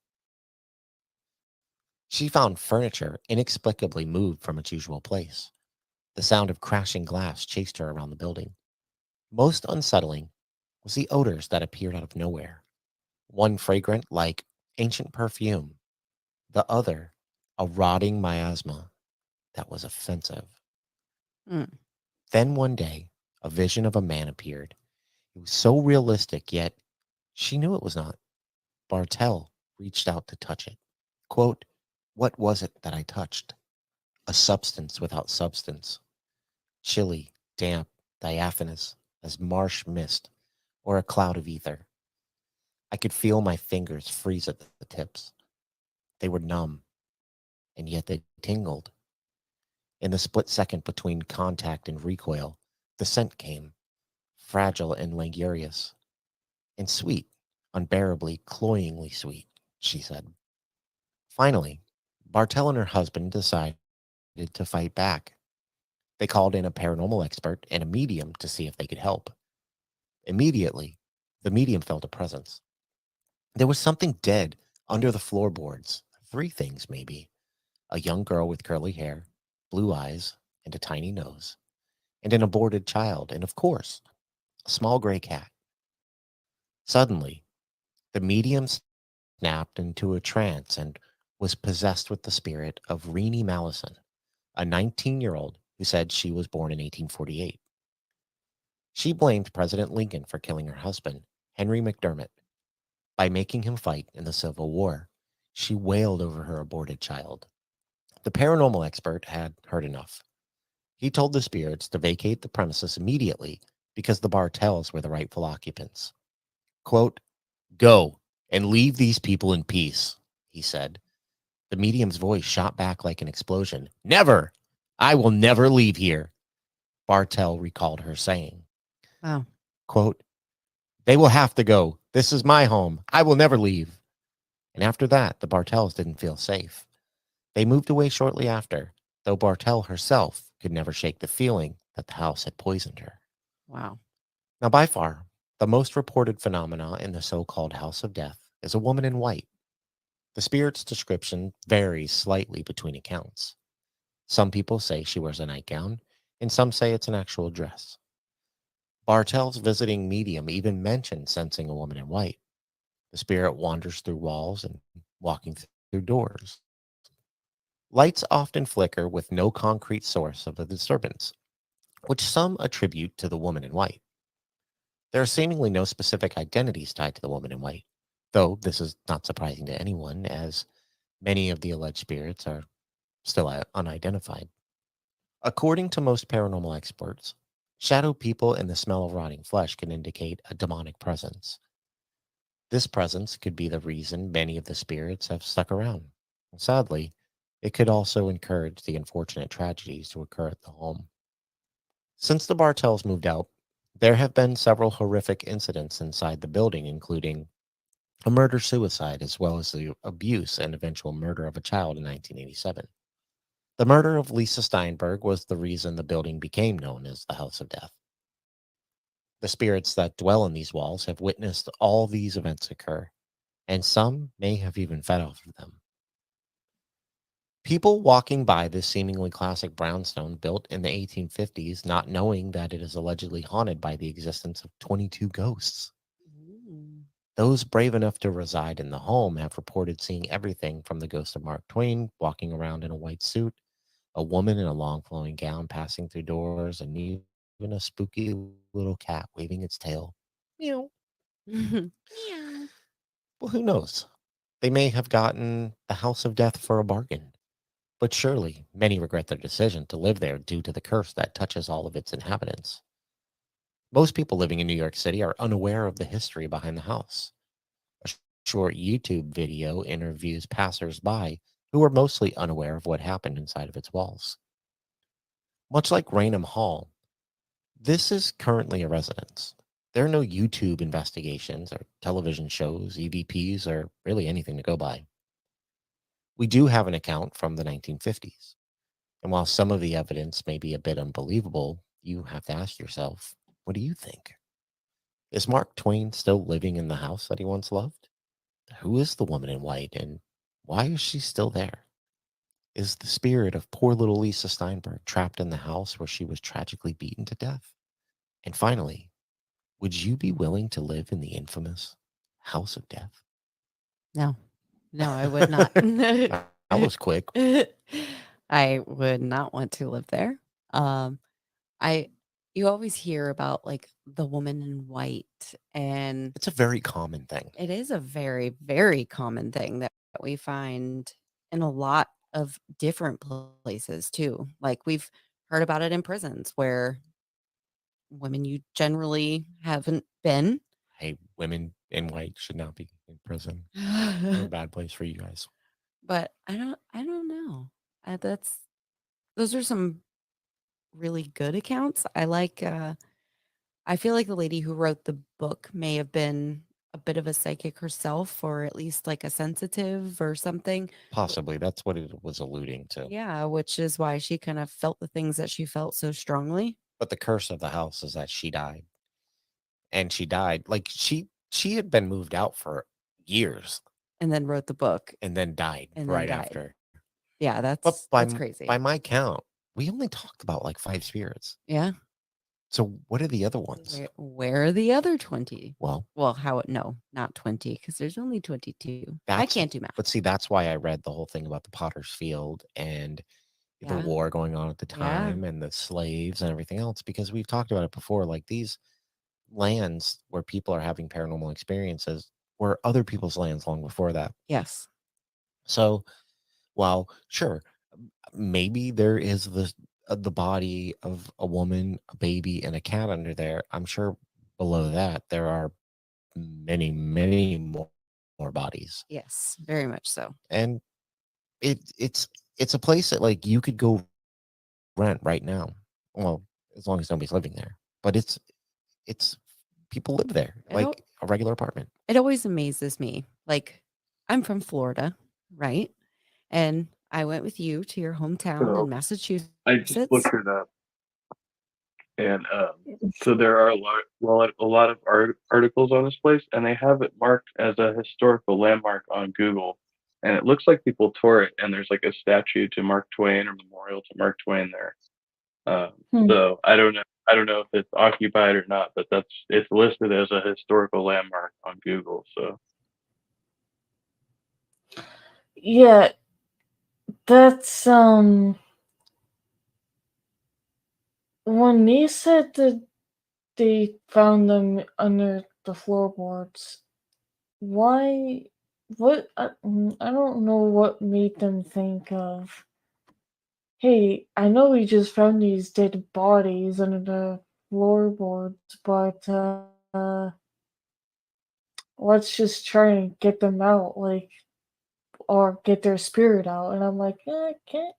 She found furniture inexplicably moved from its usual place. The sound of crashing glass chased her around the building. Most unsettling was the odors that appeared out of nowhere. One fragrant like ancient perfume, the other a rotting miasma that was offensive. Mm. Then one day, a vision of a man appeared. It was so realistic, yet she knew it was not. Bartell reached out to touch it. Quote, what was it that I touched? A substance without substance. Chilly, damp, diaphanous, as marsh mist or a cloud of ether. I could feel my fingers freeze at the tips. They were numb, and yet they tingled. In the split second between contact and recoil, the scent came, fragile and languorous, and sweet, unbearably, cloyingly sweet. she said. Finally, Bartell and her husband decided to fight back. They called in a paranormal expert and a medium to see if they could help. Immediately, the medium felt a presence. There was something dead under the floorboards. 3 things, maybe: a young girl with curly hair, blue eyes, and a tiny nose, and an aborted child, and of course, a small gray cat. Suddenly, the medium snapped into a trance and was possessed with the spirit of Renee Mallison, a 19-year-old who said she was born in 1848. She blamed President Lincoln for killing her husband, Henry McDermott, by making him fight in the Civil War. She wailed over her aborted child. The paranormal expert had heard enough. He told the spirits to vacate the premises immediately because the Bartells were the rightful occupants. Quote, "Go and leave these people in peace," he said. The medium's voice shot back like an explosion. "Never! I will never leave here," Bartell recalled her saying. Wow. Quote, "They will have to go. This is my home. I will never leave." And after that, the Bartells didn't feel safe. They moved away shortly after, though Bartell herself could never shake the feeling that the house had poisoned her. Wow. Now, by far, the most reported phenomena in the so-called House of Death is a woman in white. The spirit's description varies slightly between accounts. Some people say she wears a nightgown, and some say it's an actual dress. Bartell's visiting medium even mentioned sensing a woman in white. The spirit wanders through walls and walking through doors. Lights often flicker with no concrete source of the disturbance, which some attribute to the woman in white. There are seemingly no specific identities tied to the woman in white, though this is not surprising to anyone, as many of the alleged spirits are still unidentified. According to most paranormal experts, shadow people and the smell of rotting flesh can indicate a demonic presence. This presence could be the reason many of the spirits have stuck around. Sadly, it could also encourage the unfortunate tragedies to occur at the home. Since the Bartells moved out, there have been several horrific incidents inside the building, including a murder-suicide, as well as the abuse and eventual murder of a child in 1987. The murder of Lisa Steinberg was the reason the building became known as the House of Death. The spirits that dwell in these walls have witnessed all these events occur, and some may have even fed off of them. People walking by this seemingly classic brownstone built in the 1850s, not knowing that it is allegedly haunted by the existence of 22 ghosts. Mm. Those brave enough to reside in the home have reported seeing everything from the ghost of Mark Twain walking around in a white suit, a woman in a long flowing gown passing through doors, and even a spooky little cat waving its tail. Meow. Meow. Well, who knows? They may have gotten the House of Death for a bargain. But surely many regret their decision to live there due to the curse that touches all of its inhabitants. Most people living in New York City are unaware of the history behind the house. A short YouTube video interviews passersby who are mostly unaware of what happened inside of its walls. Much like Raynham Hall, this is currently a residence. There are no YouTube investigations or television shows, EVPs, or really anything to go by. We do have an account from the 1950s. And while some of the evidence may be a bit unbelievable, you have to ask yourself, what do you think? Is Mark Twain still living in the house that he once loved? Who is the woman in white, and why is she still there? Is the spirit of poor little Lisa Steinberg trapped in the house where she was tragically beaten to death? And finally, would you be willing to live in the infamous House of Death? No. No, I would not. That was quick. I would not want to live there. I you always hear about like the woman in white, and It's a very common thing. it is a very, very common thing that we find in a lot of different places too. Like we've heard about it in prisons where women you generally haven't been. Hey, women in white should not be in prison. They're a bad place for you guys. But I don't know. Those are some really good accounts. I feel like the lady who wrote the book may have been a bit of a psychic herself, or at least like a sensitive or something. Possibly that's what it was alluding to. Yeah, which is why she kind of felt the things that she felt so strongly. But the curse of the house is that she died. And she died. Like she had been moved out for years And then wrote the book. and then died And then right died. after. Yeah, But that's crazy. by my count, we only talked about like 5 spirits. Yeah. So what are the other ones? Where are the other 20? Well, No, not 20, because there's only 22. I That's- can't do math. but see, that's why I read the whole thing about the Potter's Field and the Yeah. war going on at the Yeah. time and the slaves and everything else, because we've talked about it before. Like these lands where people are having paranormal experiences were other people's lands long before that. Yes. So, while sure, maybe there is the body of a woman, a baby, and a cat under there. I'm sure below that there are many, many more bodies, Yes, very much so. and it's a place that like you could go rent right now. Well, as long as nobody's living there, but it's people live there I like don't- a regular apartment. It always amazes me. Like, I'm from Florida, right? And I went with you to your hometown So, in Massachusetts. I just looked it up, and so there are a lot of articles on this place, and they have it marked as a historical landmark on Google, and it looks like people tore it, and there's like a statue to Mark Twain or memorial to Mark Twain there. So I don't know if it's occupied or not, but it's listed as a historical landmark on Google. So Yeah, that's when they said that they found them under the floorboards. Why? What? I don't know what made them think of. Hey, I know we just found these dead bodies under the floorboards, but let's just try and get them out, like, or get their spirit out. And I'm like, can't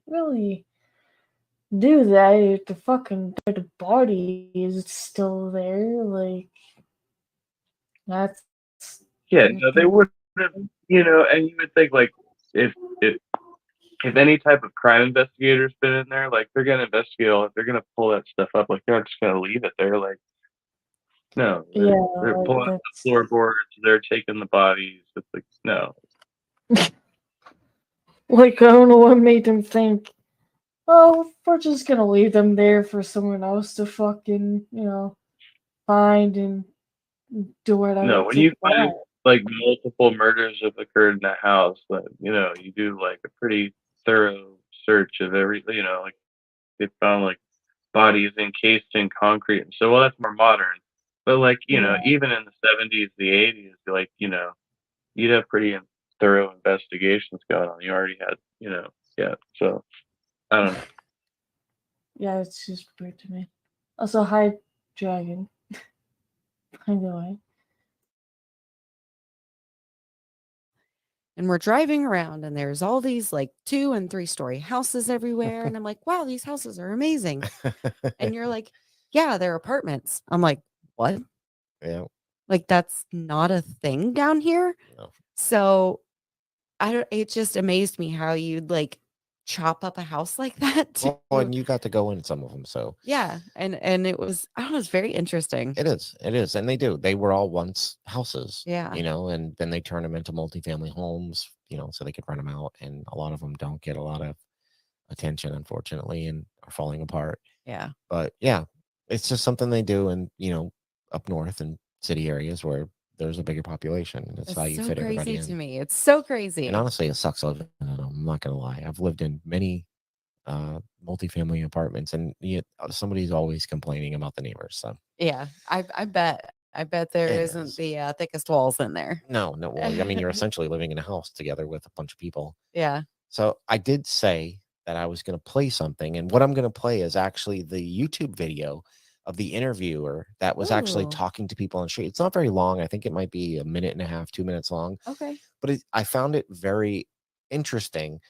really do that if the fucking dead body is still there. Like, that's yeah, no, they would have, and you would think like if if any type of crime investigator's been in there, like they're gonna investigate all, they're gonna pull that stuff up. Like they're not just gonna leave it there. Like no, they're like, pulling up the that's floorboards. They're taking the bodies. It's like no, like, I don't know what made them think, oh, we're just gonna leave them there for someone else to fucking, find and do whatever. no. When to you find that. like multiple murders have occurred in a house, then you do like a pretty thorough search of everything. Like they found like bodies encased in concrete, and so well, that's more modern. But like Yeah. even in the 70s, the 80s, like you'd have pretty thorough investigations going on. You already had, yeah. So I don't know. Yeah, it's just weird to me. Also, hi, Dragon. By the way. And we're driving around, and there's all these like 2 and 3 story houses everywhere. And I'm like, wow, these houses are amazing. And you're like, yeah, they're apartments. I'm like, what? Yeah. Like, that's not a thing down here. No. So it just amazed me how you'd like chop up a house like that. Well, and you got to go in some of them, so Yeah. And it was, I don't know, it's very interesting. it is, and they were all once houses. Yeah. And then they turn them into multifamily homes, so they could rent them out, and a lot of them don't get a lot of attention, unfortunately, and are falling apart. Yeah. But yeah, it's just something they do, and up north in city areas where there's a bigger population, and it's It's how you so fit everybody crazy to in. me. It's so crazy. And honestly, it sucks living in them. I'm not gonna lie. I've lived in many multifamily apartments, and yet somebody's always complaining about the neighbors. So Yeah. I bet there It isn't is. the thickest walls in there. no, well, I mean, you're essentially living in a house together with a bunch of people. Yeah. So I did say that I was going to play something, and what I'm going to play is actually the YouTube video of the interviewer that was actually Ooh. talking to people on the street. It's not very long. I think it might be a minute and a half, 2 minutes long, Okay. but I found it very interesting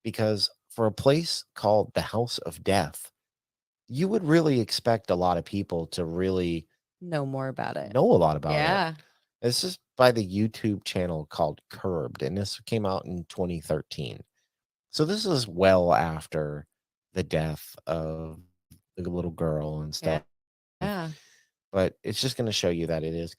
because for a place called the House of Death, you would really expect a lot of people to really Know more about it. know a lot about it. Yeah. This is by the YouTube channel called Curbed, and this came out in 2013. So this is well after the death of the little girl and stuff. Yeah. But it's just going to show you that it's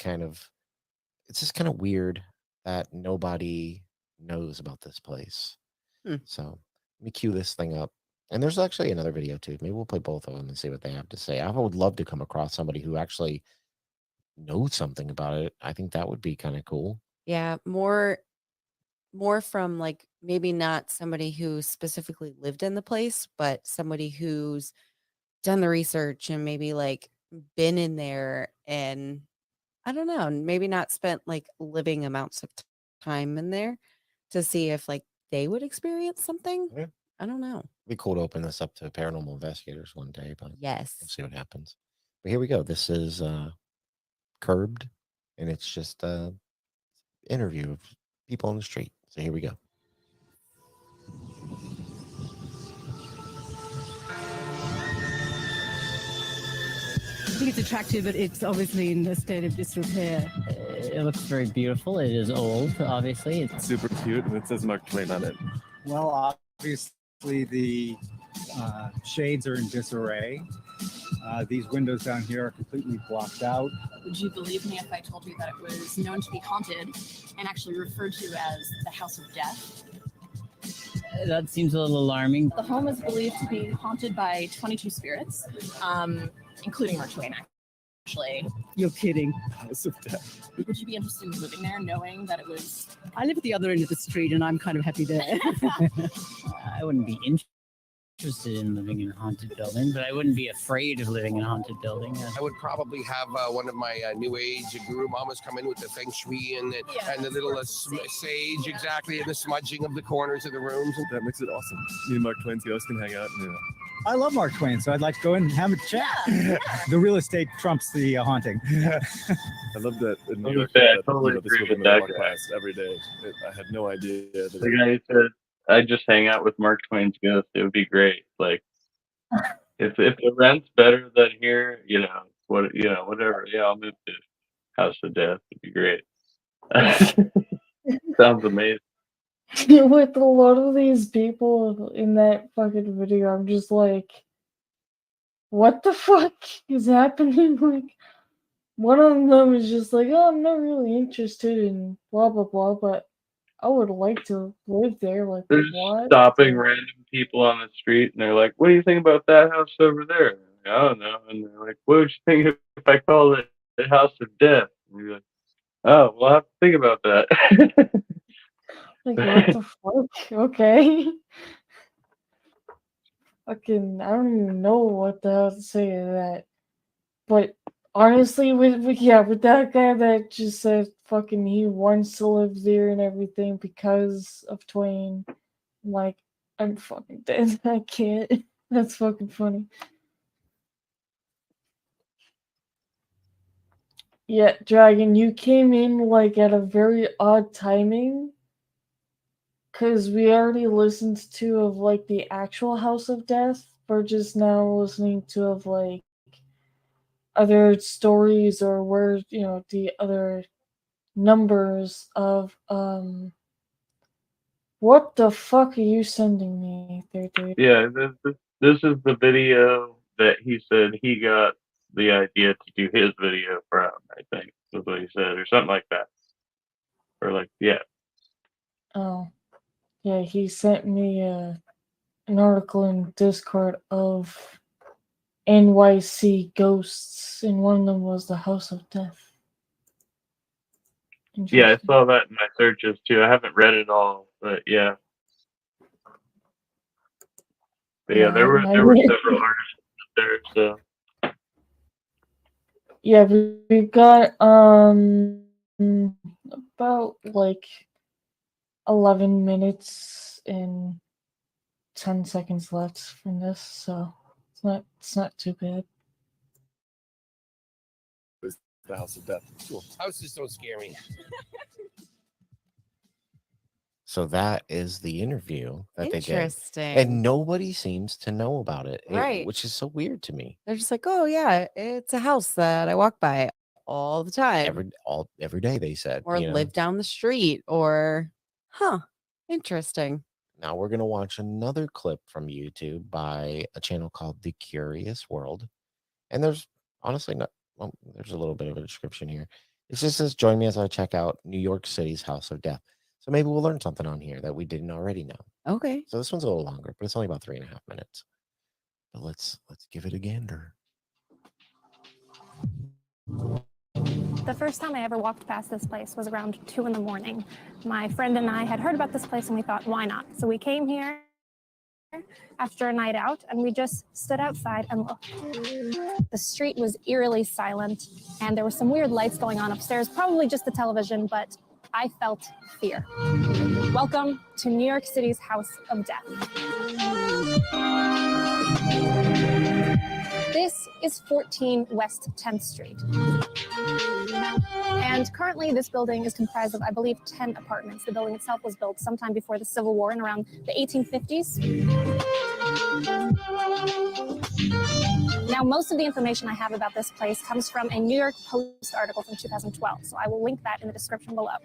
just kind of weird that nobody knows about this place. Hmm. So let me cue this thing up. And there's actually another video too. Maybe we'll play both of them and see what they have to say. I would love to come across somebody who actually knows something about it. I think that would be kind of cool. Yeah, more from like maybe not somebody who specifically lived in the place, but somebody who's done the research and maybe like been in there and I don't know, maybe not spent like living amounts of time in there to see if like they would experience something. Yeah. I don't know. It'd be cool to open this up to paranormal investigators one day, but Yes. we'll see what happens. But here we go. This is Curbed, and it's just interview of people on the street. So here we go. I think it's attractive, but it's obviously in a state of disrepair. It looks very beautiful. It is old, obviously. It's super cute, and it says Mark Twain on it. Well, obviously the shades are in disarray. These windows down here are completely blocked out. Would you believe me if I told you that it was known to be haunted and actually referred to as the House of Death? that seems a little alarming. The home is believed to be haunted by 22 spirits, including Mark Twain, actually. You're kidding. House of Death. Would you be interested in living there knowing that it was... I live at the other end of the street and I'm kind of happy there. I wouldn't be interested in living in a haunted building, but I wouldn't be afraid of living in a haunted building. I would probably have one of my new age guru mamas come in with the feng shui and the little sage, exactly, and the smudging of the corners of the rooms. That makes it awesome. Me and Mark Twain's ghost can hang out. And, I love Mark Twain, so I'd like to go in and have a chat. The real estate trumps the haunting. I love that. I totally agree with that guy. Class every day. I had no idea. That The guy said, "I'd just hang out with Mark Twain's ghost. It would be great. Like, if the rent's better than here, whatever. Yeah, I'll move to House of Death. It'd be great." Sounds amazing. With a lot of these people in that fucking video, I'm just like, what the fuck is happening? Like, one of them is just like, oh, I'm not really interested in blah blah blah, but I would like to live there. Like, They're just what? stopping random people on the street, and they're like, "What do you think about that house over there?" And they're like, "I don't know." And they're like, "What would you think if I called it the House of Death?" And you're like, "Oh, well, I have to think about that." Like, what the fuck? Okay. Fucking, I don't even know what the hell to say to that. But honestly, with that guy that just said fucking he wants to live there and everything because of Twain, like, I'm fucking dead. I can't. That's fucking funny. Yeah, Dragon, you came in like at a very odd timing. Because we already listened to of like the actual House of Death. We're just now listening to of like other stories or where, the other numbers of what the fuck are you sending me there, dude? Yeah, this is the video that he said he got the idea to do his video from, I think, is what he said, or something like that. Or like, yeah. Oh. Yeah, he sent me an article in Discord of NYC ghosts, and one of them was the House of Death. Yeah, I saw that in my searches too. I haven't read it all, but yeah. But yeah, there were several artists there, so. Yeah, we've got about like 11 minutes and 10 seconds left from this, so it's not too bad. The House of Death. Cool. Houses don't scare me. So that is the interview that they did. Interesting. And nobody seems to know about it, Right. which is so weird to me. They're just like, oh yeah, it's a house that I walk by all the time. Every day, they said. Or you know. live down the street, or interesting. Now we're gonna watch another clip from YouTube by a channel called The Curious World, and there's honestly not. Well, there's a little bit of a description here. It just says, "Join me as I check out New York City's House of Death." So maybe we'll learn something on here that we didn't already know. Okay. So this one's a little longer, but it's only about 3.5 minutes. But let's give it a gander. The first time I ever walked past this place was around 2 in the morning. My friend and I had heard about this place and we thought, why not? So we came here after a night out and we just stood outside and looked. The street was eerily silent and there were some weird lights going on upstairs, probably just the television, but I felt fear. Welcome to New York City's House of Death. This is 14 West 10th Street. And currently this building is comprised of, I believe, 10 apartments. The building itself was built sometime before the Civil War in around the 1850s. Now, most of the information I have about this place comes from a New York Post article from 2012, so I will link that in the description below.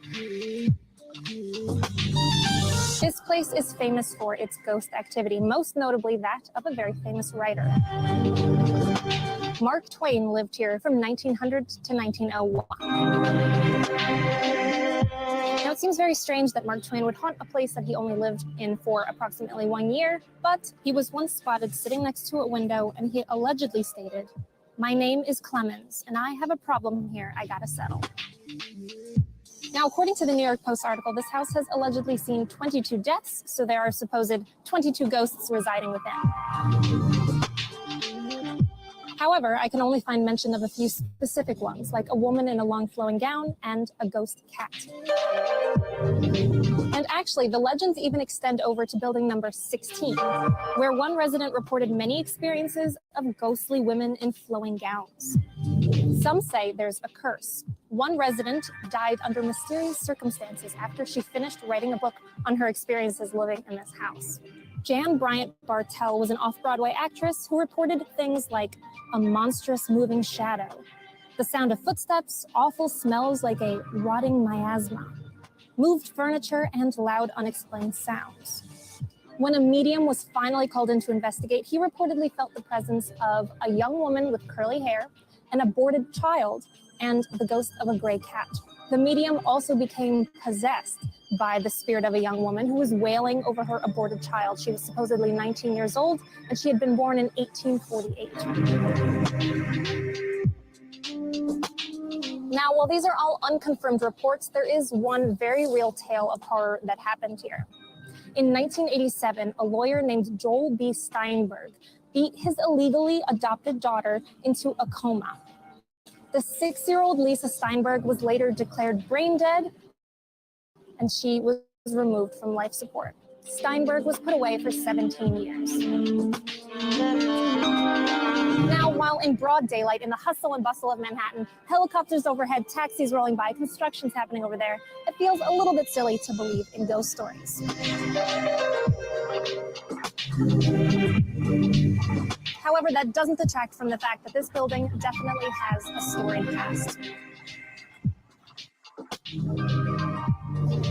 This place is famous for its ghost activity, most notably that of a very famous writer. Mark Twain lived here from 1900 to 1901. Now, it seems very strange that Mark Twain would haunt a place that he only lived in for approximately 1 year, but he was once spotted sitting next to a window and he allegedly stated, "My name is Clemens and I have a problem here I gotta settle." Now, according to the New York Post article, this house has allegedly seen 22 deaths, so there are supposed 22 ghosts residing within. However, I can only find mention of a few specific ones, like a woman in a long flowing gown and a ghost cat. And actually, the legends even extend over to building number 16, where one resident reported many experiences of ghostly women in flowing gowns. Some say there's a curse. One resident died under mysterious circumstances after she finished writing a book on her experiences living in this house. Jan Bryant Bartell was an off-Broadway actress who reported things like a monstrous moving shadow, the sound of footsteps, awful smells like a rotting miasma, moved furniture, and loud unexplained sounds. When a medium was finally called in to investigate, he reportedly felt the presence of a young woman with curly hair, an aborted child, and the ghost of a gray cat. The medium also became possessed by the spirit of a young woman who was wailing over her aborted child. She was supposedly 19 years old, and she had been born in 1848. Now, while these are all unconfirmed reports, there is one very real tale of horror that happened here. In 1987, a lawyer named Joel B. Steinberg beat his illegally adopted daughter into a coma. The 6-year-old Lisa Steinberg was later declared brain dead, and she was removed from life support. Steinberg was put away for 17 years. Now, while in broad daylight, in the hustle and bustle of Manhattan, helicopters overhead, taxis rolling by, construction's happening over there, it feels a little bit silly to believe in ghost stories. However, that doesn't detract from the fact that this building definitely has a storied past.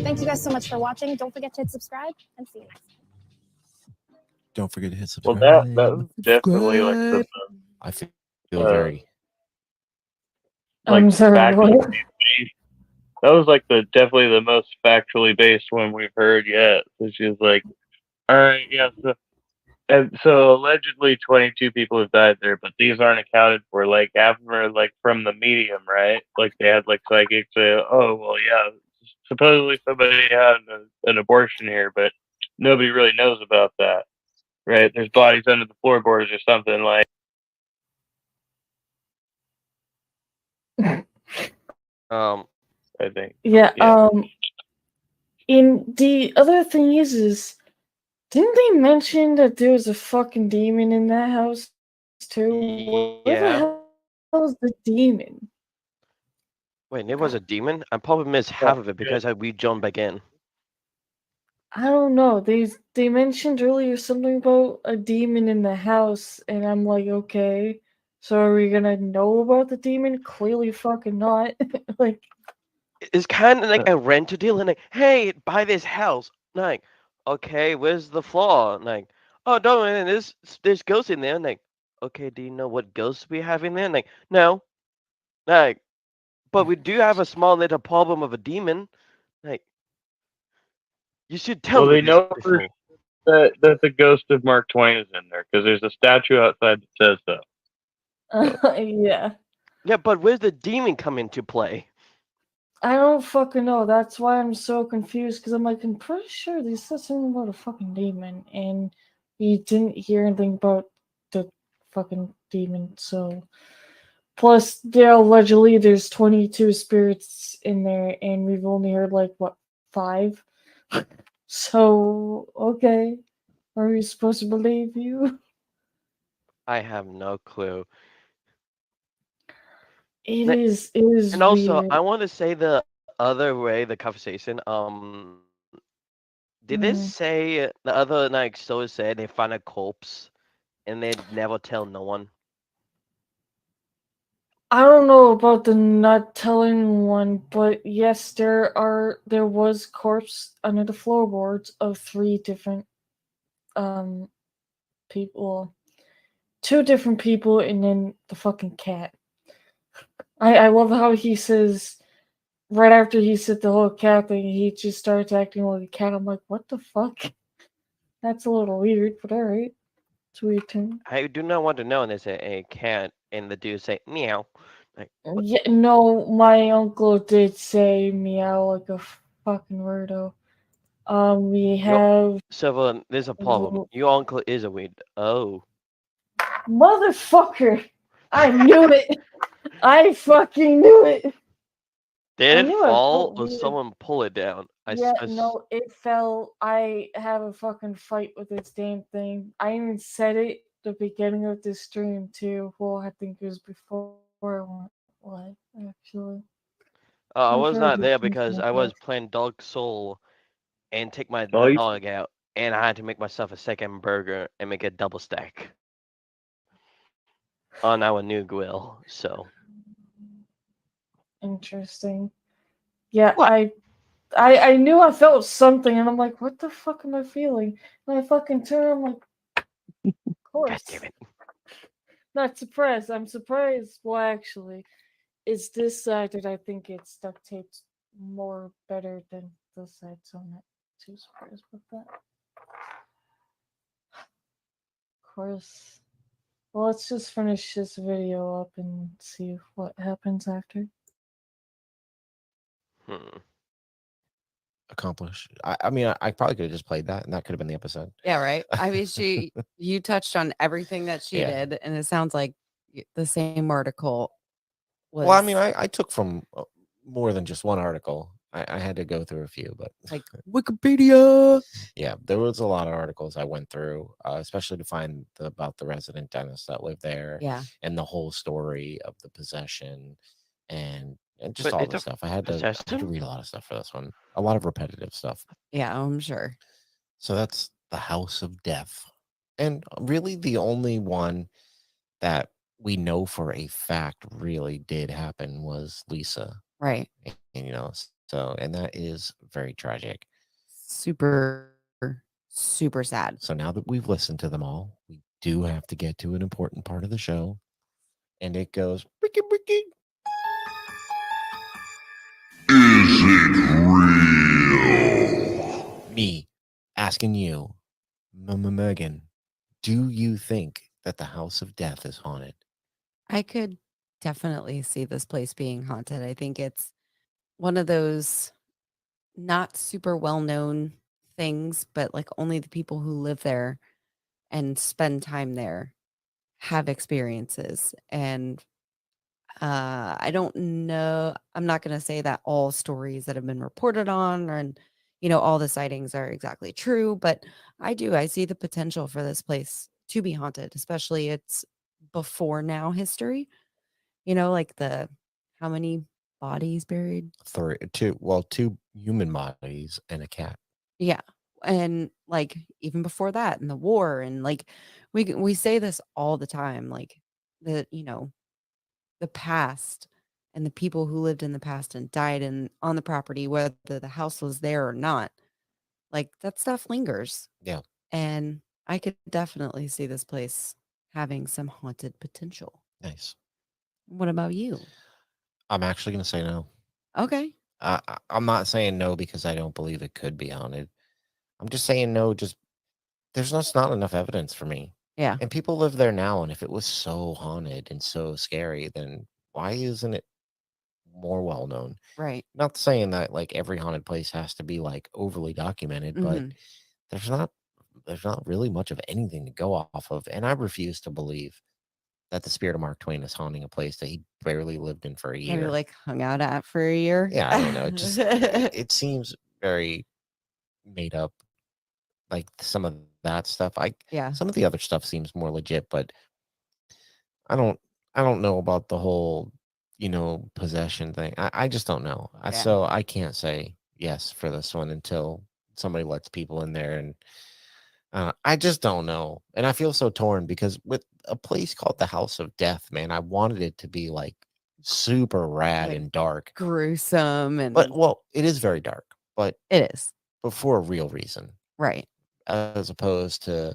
Thank you guys so much for watching. Don't forget to hit subscribe and see you next time. Don't forget to hit Well, subscribe. that was definitely like the I feel very. like I'm sorry, factually what? based. That was like definitely the most factually based one we've heard yet. So she was like, "All right, yeah." So allegedly 22 people have died there, but these aren't accounted for. Like half of them are like from the medium, right? Like they had like psychics say, "Oh, well, yeah, supposedly somebody had an abortion here, but nobody really knows about that, right? There's bodies under the floorboards or something like." I think. Yeah. And the other thing is, didn't they mention that there was a fucking demon in that house too? Where the hell is the demon? Wait, it was a demon? I probably missed half of it because we jumped back in. I don't know. They mentioned earlier something about a demon in the house, and I'm like, okay. So are we gonna know about the demon? Clearly fucking not. Like, It's kind of like a rental deal, and like, hey, buy this house. Like, okay, where's the flaw? Like, oh, no, man, there's ghosts in there. Like, okay, do you know what ghosts we have in there? Like, no, like, but we do have a small little problem of a demon. Like, you should tell Well, me they this know for before. that the ghost of Mark Twain is in there because there's a statue outside that says so. yeah. Yeah, but where's the demon come into play? I don't fucking know. That's why I'm so confused. Because I'm like, I'm pretty sure they said something about a fucking demon, and we didn't hear anything about the fucking demon. So, plus, yeah, allegedly there's 22 spirits in there, and we've only heard like what 5. So, okay, are we supposed to believe you? I have no clue. It Like, is. It is and also, weird. I want to say the other way, the conversation. Did they Mhm. say the other like so said they find a corpse and they'd never tell no one? I don't know about the not telling one, but yes, there was corpse under the floorboards of 3 different um people, 2 different people, and then the fucking cat. I love how he says right after he said the whole cat thing, he just starts acting like a cat. I'm like, what the fuck? That's a little weird, but alright. It's weird too. I do not want to know. And there's a cat, and the dude say meow. Like, what? Yeah, no, my uncle did say meow like a fucking weirdo. We Yo, have so there's a problem. Your uncle is a weird. Oh, motherfucker. I knew it. I fucking knew it. did I it knew I fall felt or weird. someone pull it down? Yeah, no, it fell. I have a fucking fight with this damn thing. I even said it the beginning of this stream too. Well, I think it was before I went live, actually. I I'm was sure I not did there something because like I that. was playing Dark Soul and take my Oh, you- dog out, and I had to make myself a second burger and make a double stack on our new grill. So Interesting. Yeah, what? I knew I felt something, and I'm like, what the fuck am I feeling? And I fucking turn, I'm like, of God course. damn it! Not surprised. I'm surprised. Well, actually, it's this side that I think it's duct taped more better than this side, so I'm not too surprised with that. Of course. Well, let's just finish this video up and see what happens after. Hmm. Accomplish. I mean, I probably could have just played that, and that could have been the episode. Yeah, right. I mean, you touched on everything that she Yeah. did, and it sounds like the same article was. Well, I mean, I took from more than just one article. I had to go through a few, but like Wikipedia. yeah, there was a lot of articles I went through, especially to find about the resident dentist that lived there, Yeah. and the whole story of the possession, and just But all it's the a stuff. I had to possession? read a lot of stuff for this one, a lot of repetitive stuff. Yeah, I'm sure. So that's the House of Death, and really the only one that we know for a fact really did happen was Lisa. Right. And, so, and that is very tragic. Super, super sad. So now that we've listened to them all, we do have to get to an important part of the show. And it goes, Ricky, Ricky. Is it real? Me asking you, Megan, do you think that the House of Death is haunted? I could definitely see this place being haunted. I think it's one of those not super well known things, but like only the people who live there and spend time there have experiences. And I don't know. I'm not going to say that all stories that have been reported on and, all the sightings are exactly true, but I see the potential for this place to be haunted, especially it's before now history, like how many bodies buried? Two human bodies and a cat. Yeah. And like even before that in the war and like we say this all the time, like the the past and the people who lived in the past and died on the property, whether the house was there or not. Like that stuff lingers. Yeah. And I could definitely see this place having some haunted potential. Nice. What about you? I'm actually going to say no. Okay. I'm not saying no because I don't believe it could be haunted. I'm just saying no. Just there's just not enough evidence for me. Yeah. And people live there now, and if it was so haunted and so scary, then why isn't it more well known? Right. Not saying that like every haunted place has to be like overly documented, but Mhm. there's not really much of anything to go off of. And I refuse to believe that the spirit of Mark Twain is haunting a place that he barely lived in for a Maybe year. like hung out at for a year. Yeah, I don't know. It seems very made up. Like some of that stuff. Yeah. Some of the other stuff seems more legit, but I don't know about the whole, possession thing. I just don't know. Yeah. So I can't say yes for this one until somebody lets people in there, and I just don't know. And I feel so torn because with a place called the House of Death, man, I wanted it to be like super rad Like and dark. gruesome and But well, it is very dark, but it is. but for a real reason. Right. As opposed to,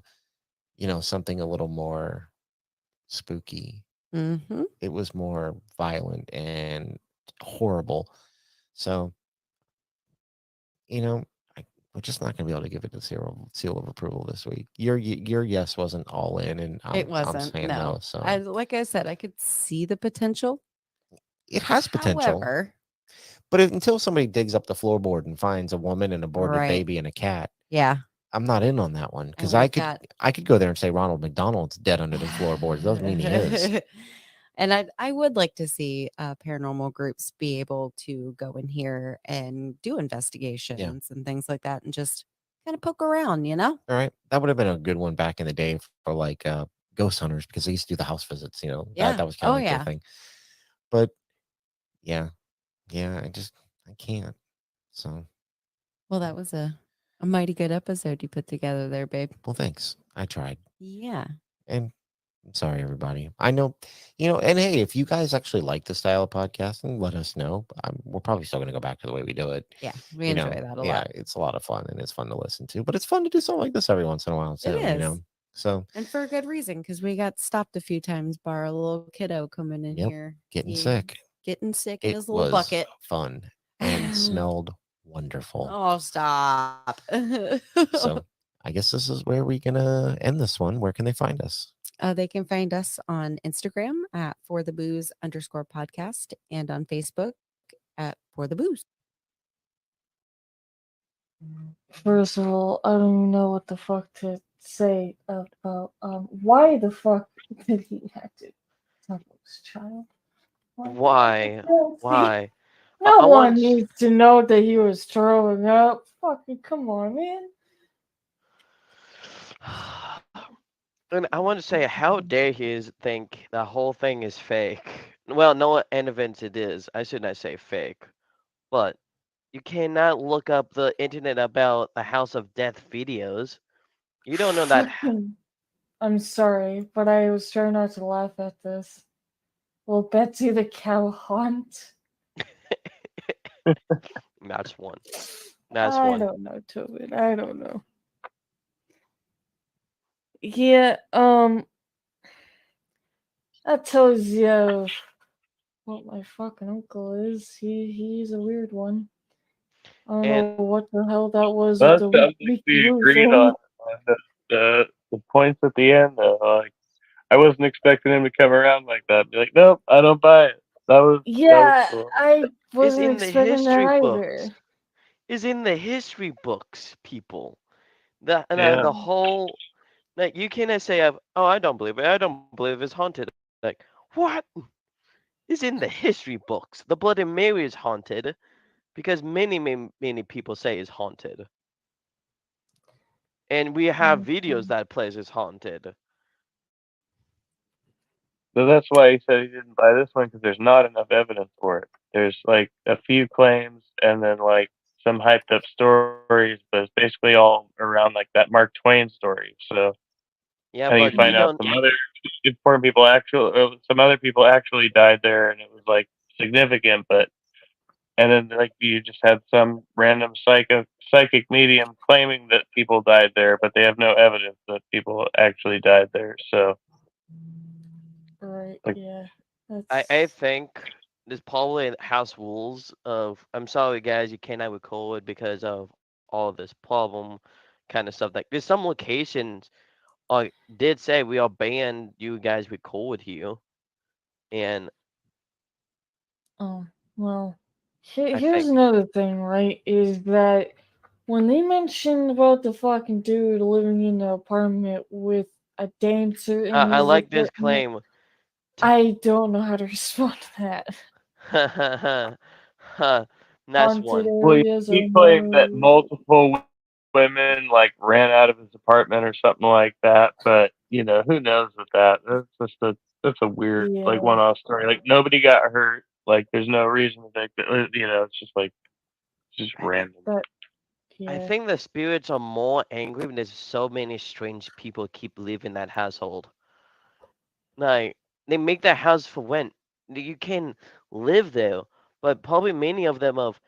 something a little more spooky. Mhm. It was more violent and horrible. So, we're just not going to be able to give it the seal of approval this week. Your yes wasn't all in, and It I'm wasn't. saying No. no. So Like I said, I could see the potential. it has potential. However, but until somebody digs up the floorboard and finds a woman, an aborted Right. baby, and a cat, yeah. I'm not in on that one because And I the could cat- I could go there and say Ronald McDonald's dead under the floorboards. Doesn't mean he is. And I would like to see paranormal groups be able to go in here and do investigations and things like that and just kind of poke around, All right, that would have been a good one back in the day for like ghost hunters because they used to do the house visits. Yeah. That was kind of Oh, like yeah. their thing. But yeah, I can't. So Well, that was a mighty good episode you put together there, babe. well, thanks. I tried, Yeah. and I'm sorry, everybody. I know, and hey, if you guys actually like the style of podcasting, let us know. We're probably still going to go back to the way we do it. Yeah. We enjoy that a Yeah, lot. it's a lot of fun and it's fun to listen to, but it's fun to do something like this every once in a while too. It is. So And for a good reason, because we got stopped a few times by our little kiddo coming in Yep, here. getting He- sick. Getting sick in It his little was bucket. fun and smelled wonderful. Oh, stop. So I guess this is where we're gonna end this one. Where can they find us? They can find us on Instagram at @forthebooze_podcast and on Facebook at @forthebooze. First of all, I don't even know what the fuck to say about why the fuck did he have to talk about his child? Why? Why? No I one want- needs to know that he was throwing up. Fucking come on, man. And I want to say, how dare he think the whole thing is fake? Well, no evidence it is. I should not say fake, but you cannot look up the internet about the House of Death videos. You don't know that. I'm sorry, but I was trying not to laugh at this. Will Betsy the cow haunt? That's one. That's I one. don't know, Tobin. I don't know. Yeah, that tells you what my fucking uncle is. He's a weird one. I don't know what the hell that was with That the sounds like weak we roof agreed thing. on the points at the end. Though, like I wasn't expecting him to come around like that. Be like, nope, I don't buy it. That was Yeah, cool. I It's wasn't in the expecting that history either. books. It's in the history books, people. The Yeah. the whole like you cannot say oh, I don't believe it. I don't believe it's haunted. Like what? It's in the history books. The Bloody Mary is haunted because many people say it's haunted. And we have videos that place is haunted. So that's why he said he didn't buy this one because there's not enough evidence for it. There's like a few claims and then like some hyped up stories, but it's basically all around like that Mark Twain story. So Yeah, and you but find you out don't. some other informed people some other people actually died there, and it was like significant. But and then like you just had some random psychic medium claiming that people died there, but they have no evidence that people actually died there. So Right. like, Yeah. I That's think there's probably house rules of I'm sorry guys, you cannot record because of all this problem kind of stuff. Like there's some locations did say we are banned you guys record here. And oh well. I Here's think another thing, right? Is that when they mentioned about the fucking dude living in the apartment with a dancer in I his like this apartment, claim. I don't know how to respond to that. Nice Haunted one. well, areas he are claimed that no. multiple women like ran out of his apartment or something like that. But who knows with that? That's a weird like Yeah. one-off story. Like nobody got hurt. Like there's no reason to think that. It's just like just random. But I yeah. think the spirits are more angry when there's so many strange people keep leaving that household. Like they make that house for rent. You can live there, but probably many of them of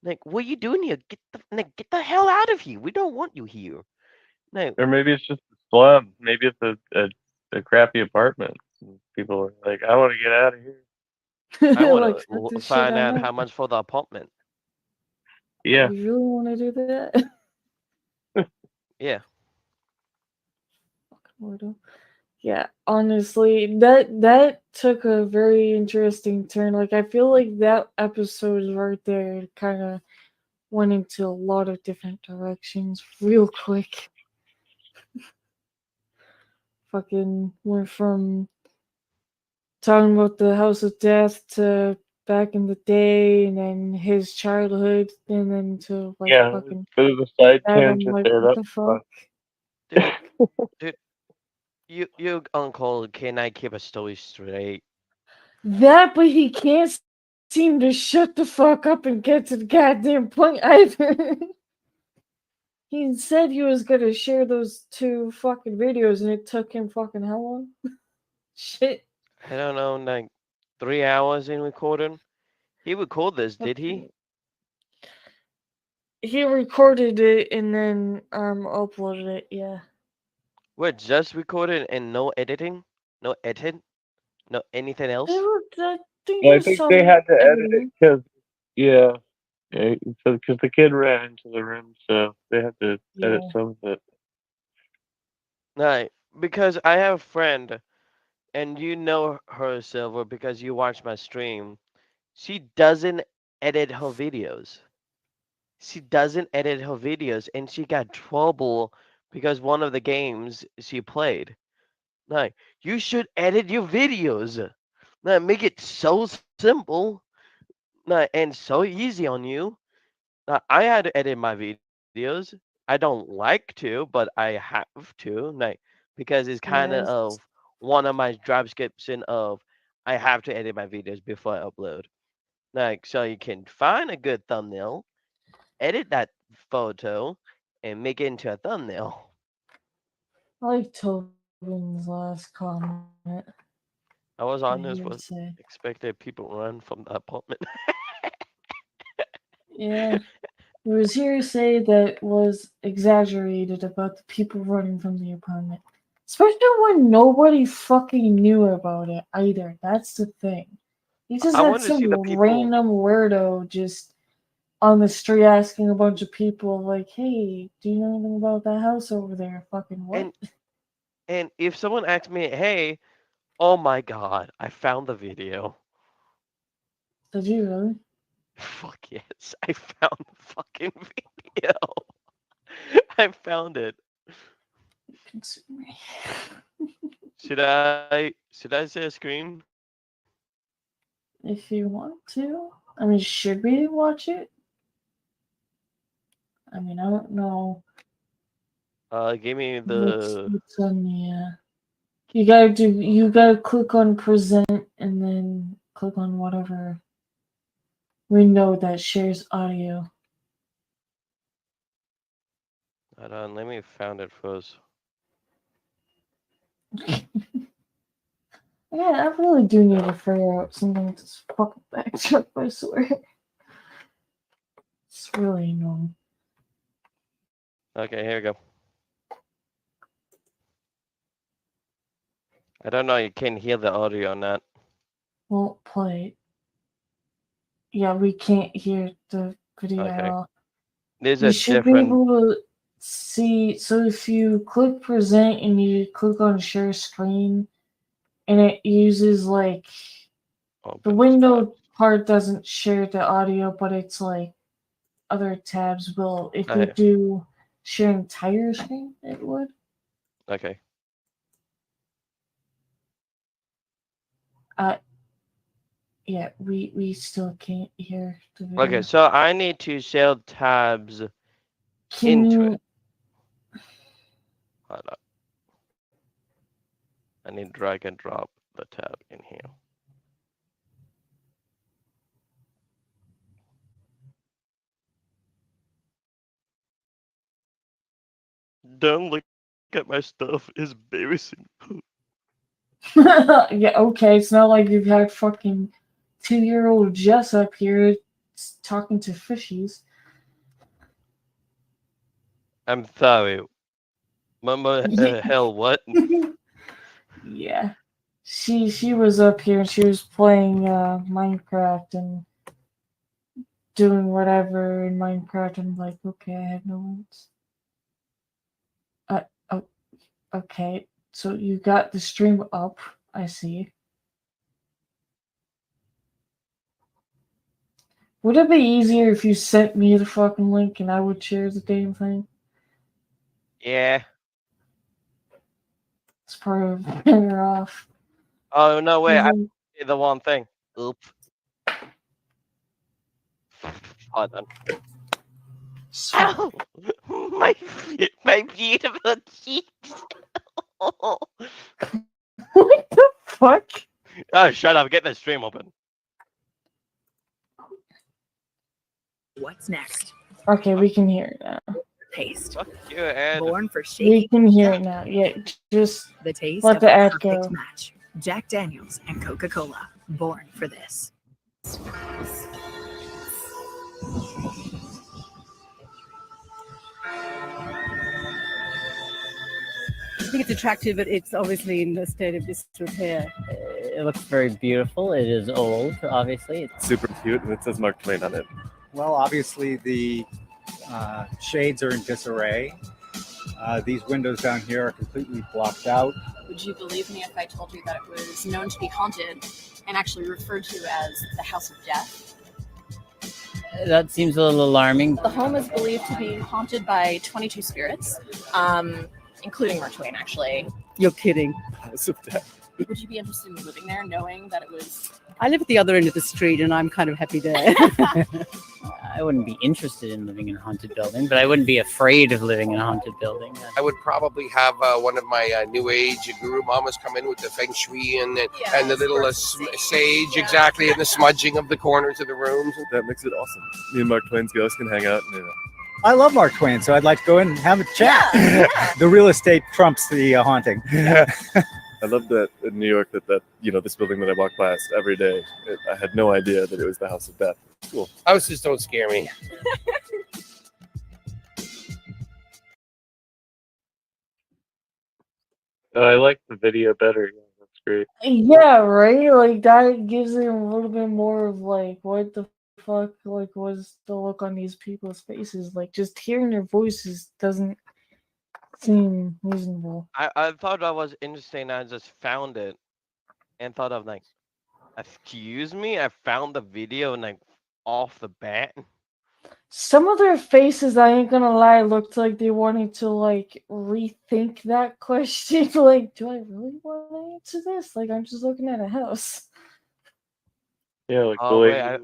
like, what are you doing here? Get the hell out of here. We don't want you here. No, Or maybe it's just a slum. Maybe it's a crappy apartment. And people are like, I want to get out of here. I want Like fuck to this shit, find I'm out out. how much for the apartment. Yeah. You really want to do that? Yeah. Weirdo. Yeah, honestly, that took a very interesting turn. Like I feel like that episode right there kind of went into a lot of different directions real quick. Fucking went from talking about the House of Death to back in the day, and then his childhood, and then to like Yeah. fucking Bit of a side that. I'm tangent like, there. what That the was fun. fuck? Dude, you uncle, can I keep a story straight? That, but he can't seem to shut the fuck up and get to the goddamn point either. He said he was gonna share those two fucking videos, and it took him fucking how long? Shit. I don't know, like 3 hours in recording. He recorded this, did he? He recorded it and then uploaded it. Yeah. What, just recorded and no editing? No edit? No anything else? I think Well, I there's think they some had to edit it editing. because because the kid ran into the room, so they had to edit Yeah. some of it. No, because I have a friend, and you know her, Silver, because you watch my stream. She doesn't edit her videos. She doesn't edit her videos, and she got trouble because one of the games she played. Like, you should edit your videos. Like, make it so simple, like, and so easy on you. I had to edit my videos. I don't like to, but I have to, like, because it's kind Yes. of one of my job description of I have to edit my videos before I upload. Like, so you can find a good thumbnail, edit that photo, and make it into a thumbnail. I like Tobin's last comment. I was I honest, hear was say. expected people run from the apartment. Yeah. It was hearsay that was exaggerated about the people running from the apartment. Especially when nobody fucking knew about it either. That's the thing. You just I had want to some see the people. random weirdo just on the street asking a bunch of people, like, hey, do you know anything about that house over there? Fucking what? And if someone asks me, hey, oh my god, I found the video. Did you really? Fuck yes, I found the fucking video. I found it. Should I say a screen? If you want to. I mean, should we watch it? I mean, I don't know. Give me What's the. on the you gotta click on present and then click on whatever window that shares audio. Hold on, let me find it first. Yeah, I really do need to figure out something with this fucking backdrop, I swear. It's really annoying. Okay, here we go. I don't know. You can hear the audio on that. Won't play. Yeah, we can't hear the video at Okay. all. There's You a should be different. able to see. So if you click present and you click on share screen, and it uses like the Open window part doesn't share the audio, but it's like other tabs will. If you Okay. do share entire screen, it would. Okay. Yeah, we still can't hear the video. Okay, so I need to share tabs Can into you? it. Hold up. I need to drag and drop the tab in here. Don't look at my stuff. It's embarrassing. Yeah, okay. It's not like you've had fucking 2-year-old Jess up here talking to fishies. I'm sorry. Mama, hell, what? Yeah. She was up here and she was playing Minecraft and doing whatever in Minecraft. I'm like, okay, I have no words. Oh, okay. So you got the stream up. I see. Would it be easier if you sent me the fucking link and I would share the damn thing? Yeah. It's probably better off. Oh, no, wait. I Mhm. did the one thing. Oops. Hold on. Ow! my beautiful cheeks. What the fuck? Oh, shut up. Get the stream open. What's next? Okay, we can hear it now. Taste. Fuck you, Ed. Born for We shaking. can hear it now. Yeah, just The taste let of the a ad perfect go. match. Jack Daniels and Coca-Cola. Born for this. I think it's attractive, but it's obviously in a state of disrepair. It looks very beautiful. It is old, obviously. It's Super cute, and it says Mark Twain on it. Well, obviously the shades are in disarray. These windows down here are completely blocked out. Would you believe me if I told you that it was known to be haunted and actually referred to as the House of Death? that seems a little alarming. The home is believed to be haunted by 22 spirits, including Mark Twain, actually. You're kidding. House of Death. Would you be interested in living there, knowing that it was... I live at the other end of the street and I'm kind of happy there. I wouldn't be interested in living in a haunted building, but I wouldn't be afraid of living in a haunted building. I would probably have one of my new age guru mamas come in with the feng shui and the little sage, exactly, and the smudging of the corners of the rooms. That makes it awesome. Me and Mark Twain's ghost can hang out. And, I love Mark Twain, so I'd like to go in and have a chat. Yeah. The real estate trumps the haunting. I love that in New York that this building that I walk past every day. I had no idea that it was the House of Death. Cool. Houses don't scare me. I like the video better. Yeah, that's great. Yeah, right? Like, that gives it a little bit more of, like, what the fuck, like, was the look on these people's faces? Like, just hearing their voices doesn't seem reasonable. I thought that was interesting. I just found it and thought of, like, excuse me? I found the video and, like, off the bat. Some of their faces, I ain't gonna lie, looked like they wanted to, like, rethink that question. Like, do I really want to answer this? Like, I'm just looking at a house. Yeah, like the Oh, wait. lady.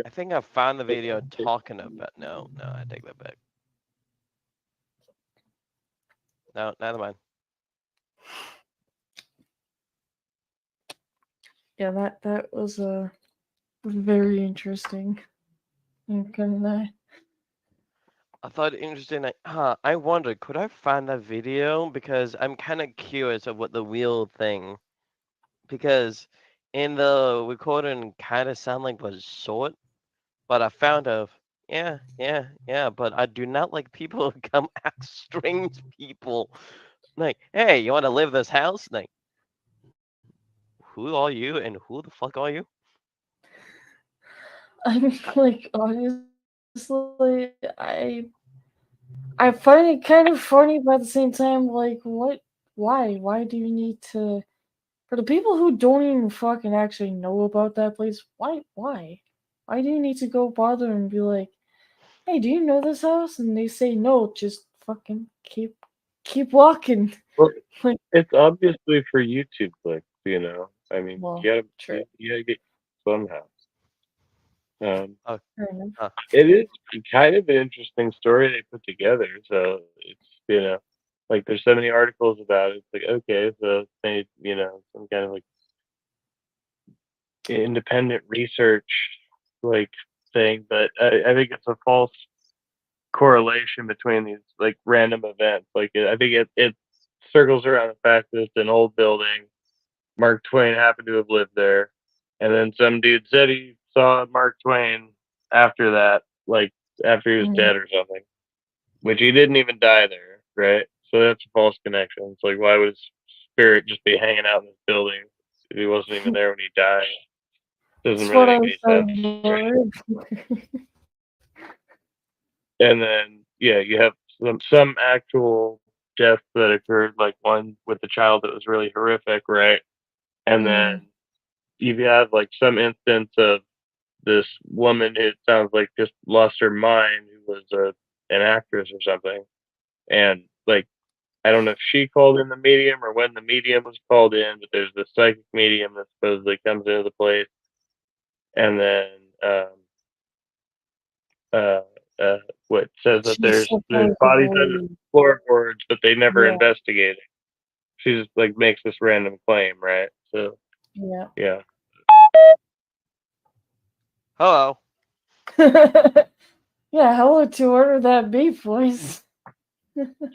I think I found the video talking about... No, I take that back. No, never mind. Yeah, that was very interesting. I'm gonna lie. I thought it interesting, like, I wondered, could I find that video? Because I'm kind of curious of what the real thing because in the recording kind of sound like was short, but I found of yeah, but I do not like people who come ask strange people like, hey, you want to live this house? Like, who are you and who the fuck are you? I'm like, honestly, I find it kind of funny, but at the same time, like, what? Why? Why do you need to? For the people who don't even fucking actually know about that place, why? Why do you need to go bother and be like, hey, do you know this house? And they say no, just fucking keep walking. Well, Like, it's obviously for YouTube clicks, you know. I mean, well, you gotta get somehow. Oh, fair enough. It is kind of an interesting story they put together. So it's, you know, like there's so many articles about it. It's like, okay, so it's made, you know, some kind of like independent research like thing, but I think it's a false correlation between these like random events. Like I think it circles around the fact that it's an old building. Mark Twain happened to have lived there, and then some dude said he saw Mark Twain after that, like after he was dead or something, which he didn't even die there, right? So that's a false connection. It's like, why would his spirit just be hanging out in this building if he wasn't even there when he died? Doesn't That's really what I make was any sense. saying. And then, yeah, you have some actual deaths that occurred, like one with the child that was really horrific, right? And then you have like some instance of this woman who sounds like just lost her mind, who was an actress or something, and like I don't know if she called in the medium or when the medium was called in, but there's this psychic medium that supposedly comes into the place, and then uh, what says that She's there's bodies under supposedly, floorboards, but they never yeah, investigated. She just like makes this random claim, right? So yeah. yeah. hello. Yeah, hello to order that beef, boys.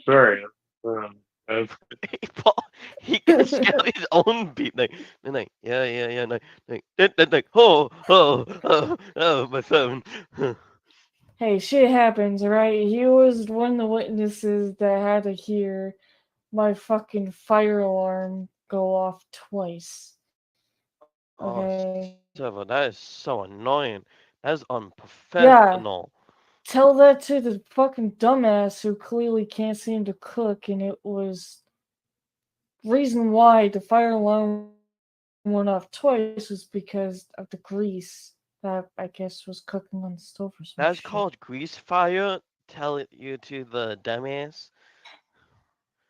Sorry. He can scale his own beat. Like, yeah. Like, oh, my phone. Hey, shit happens, right? He was one of the witnesses that had to hear my fucking fire alarm go off twice. Oh, Okay. Silver, that is so annoying. That is Yeah. unprofessional. Tell that to the fucking dumbass who clearly can't seem to cook, and it was reason why the fire alarm went off twice was because of the grease that I guess was cooking on the stove or some That's shit. called grease fire. Tell it you to the dumbass.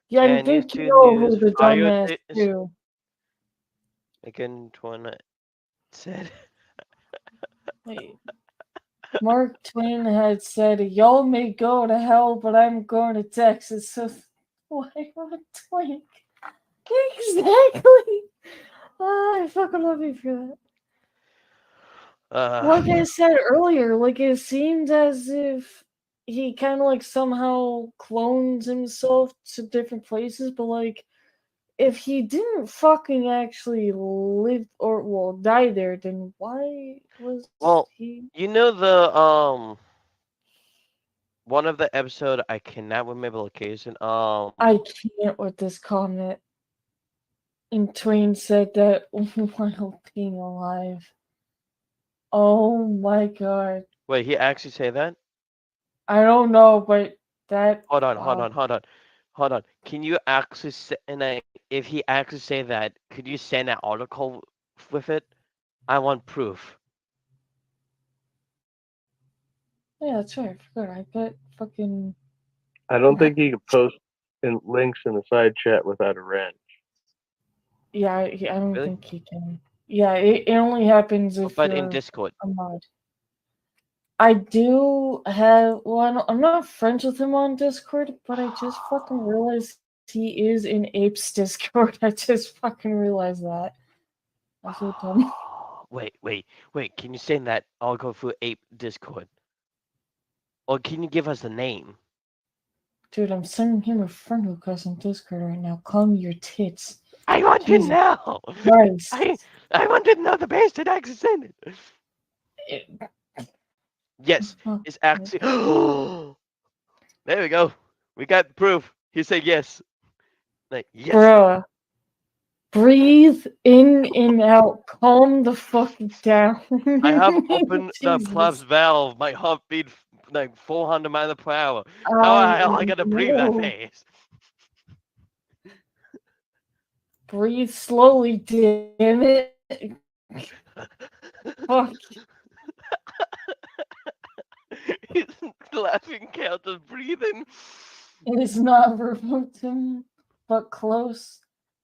Yeah, I Chinese think you to know use who the fire dumbass is too. again Twana said. Wait. Mark Twain had said, "Y'all may go to hell, but I'm going to Texas." So why Mark Twain? Exactly. I fucking love you for that. Like I said earlier, like it seemed as if he kind of like somehow clones himself to different places, but like if he didn't fucking actually live or well die there, then why was Well, he? you know the one of the episode I cannot remember the location. I can't with this comment. And Twain said that while being alive. Oh my god. Wait, he actually say that? I don't know, but that Hold on. wow. Can you actually say, and if he actually say that, could you send an article with it? I want proof. Yeah, that's right. I forgot. I bet fucking. I don't think you can post in links in the side chat without a wrench. Yeah, I don't Really? think he can. Yeah, it only happens if But in you're Discord. a mod. I do have. Well, I'm not friends with him on Discord, but I just fucking realized he is in Ape's Discord. I just fucking realized that. I so dumb. Wait. Can you send that? I'll go through Ape Discord. Or can you give us the name? Dude, I'm sending him a friend request on Discord right now. Call me your tits. I want to Jesus know. Christ. I want to know the bastard accident. Yes, it's actually. There we go. We got proof. He said yes. Like yes. Bruh. Breathe in and out. Calm the fuck down. I have opened the Jesus. Pluv's valve. My heart beat like 400 miles per hour. How I the hell I gotta breathe that know. fast? Breathe slowly, damn it. Fuck. He's laughing count of breathing. It is not verbatim, but close.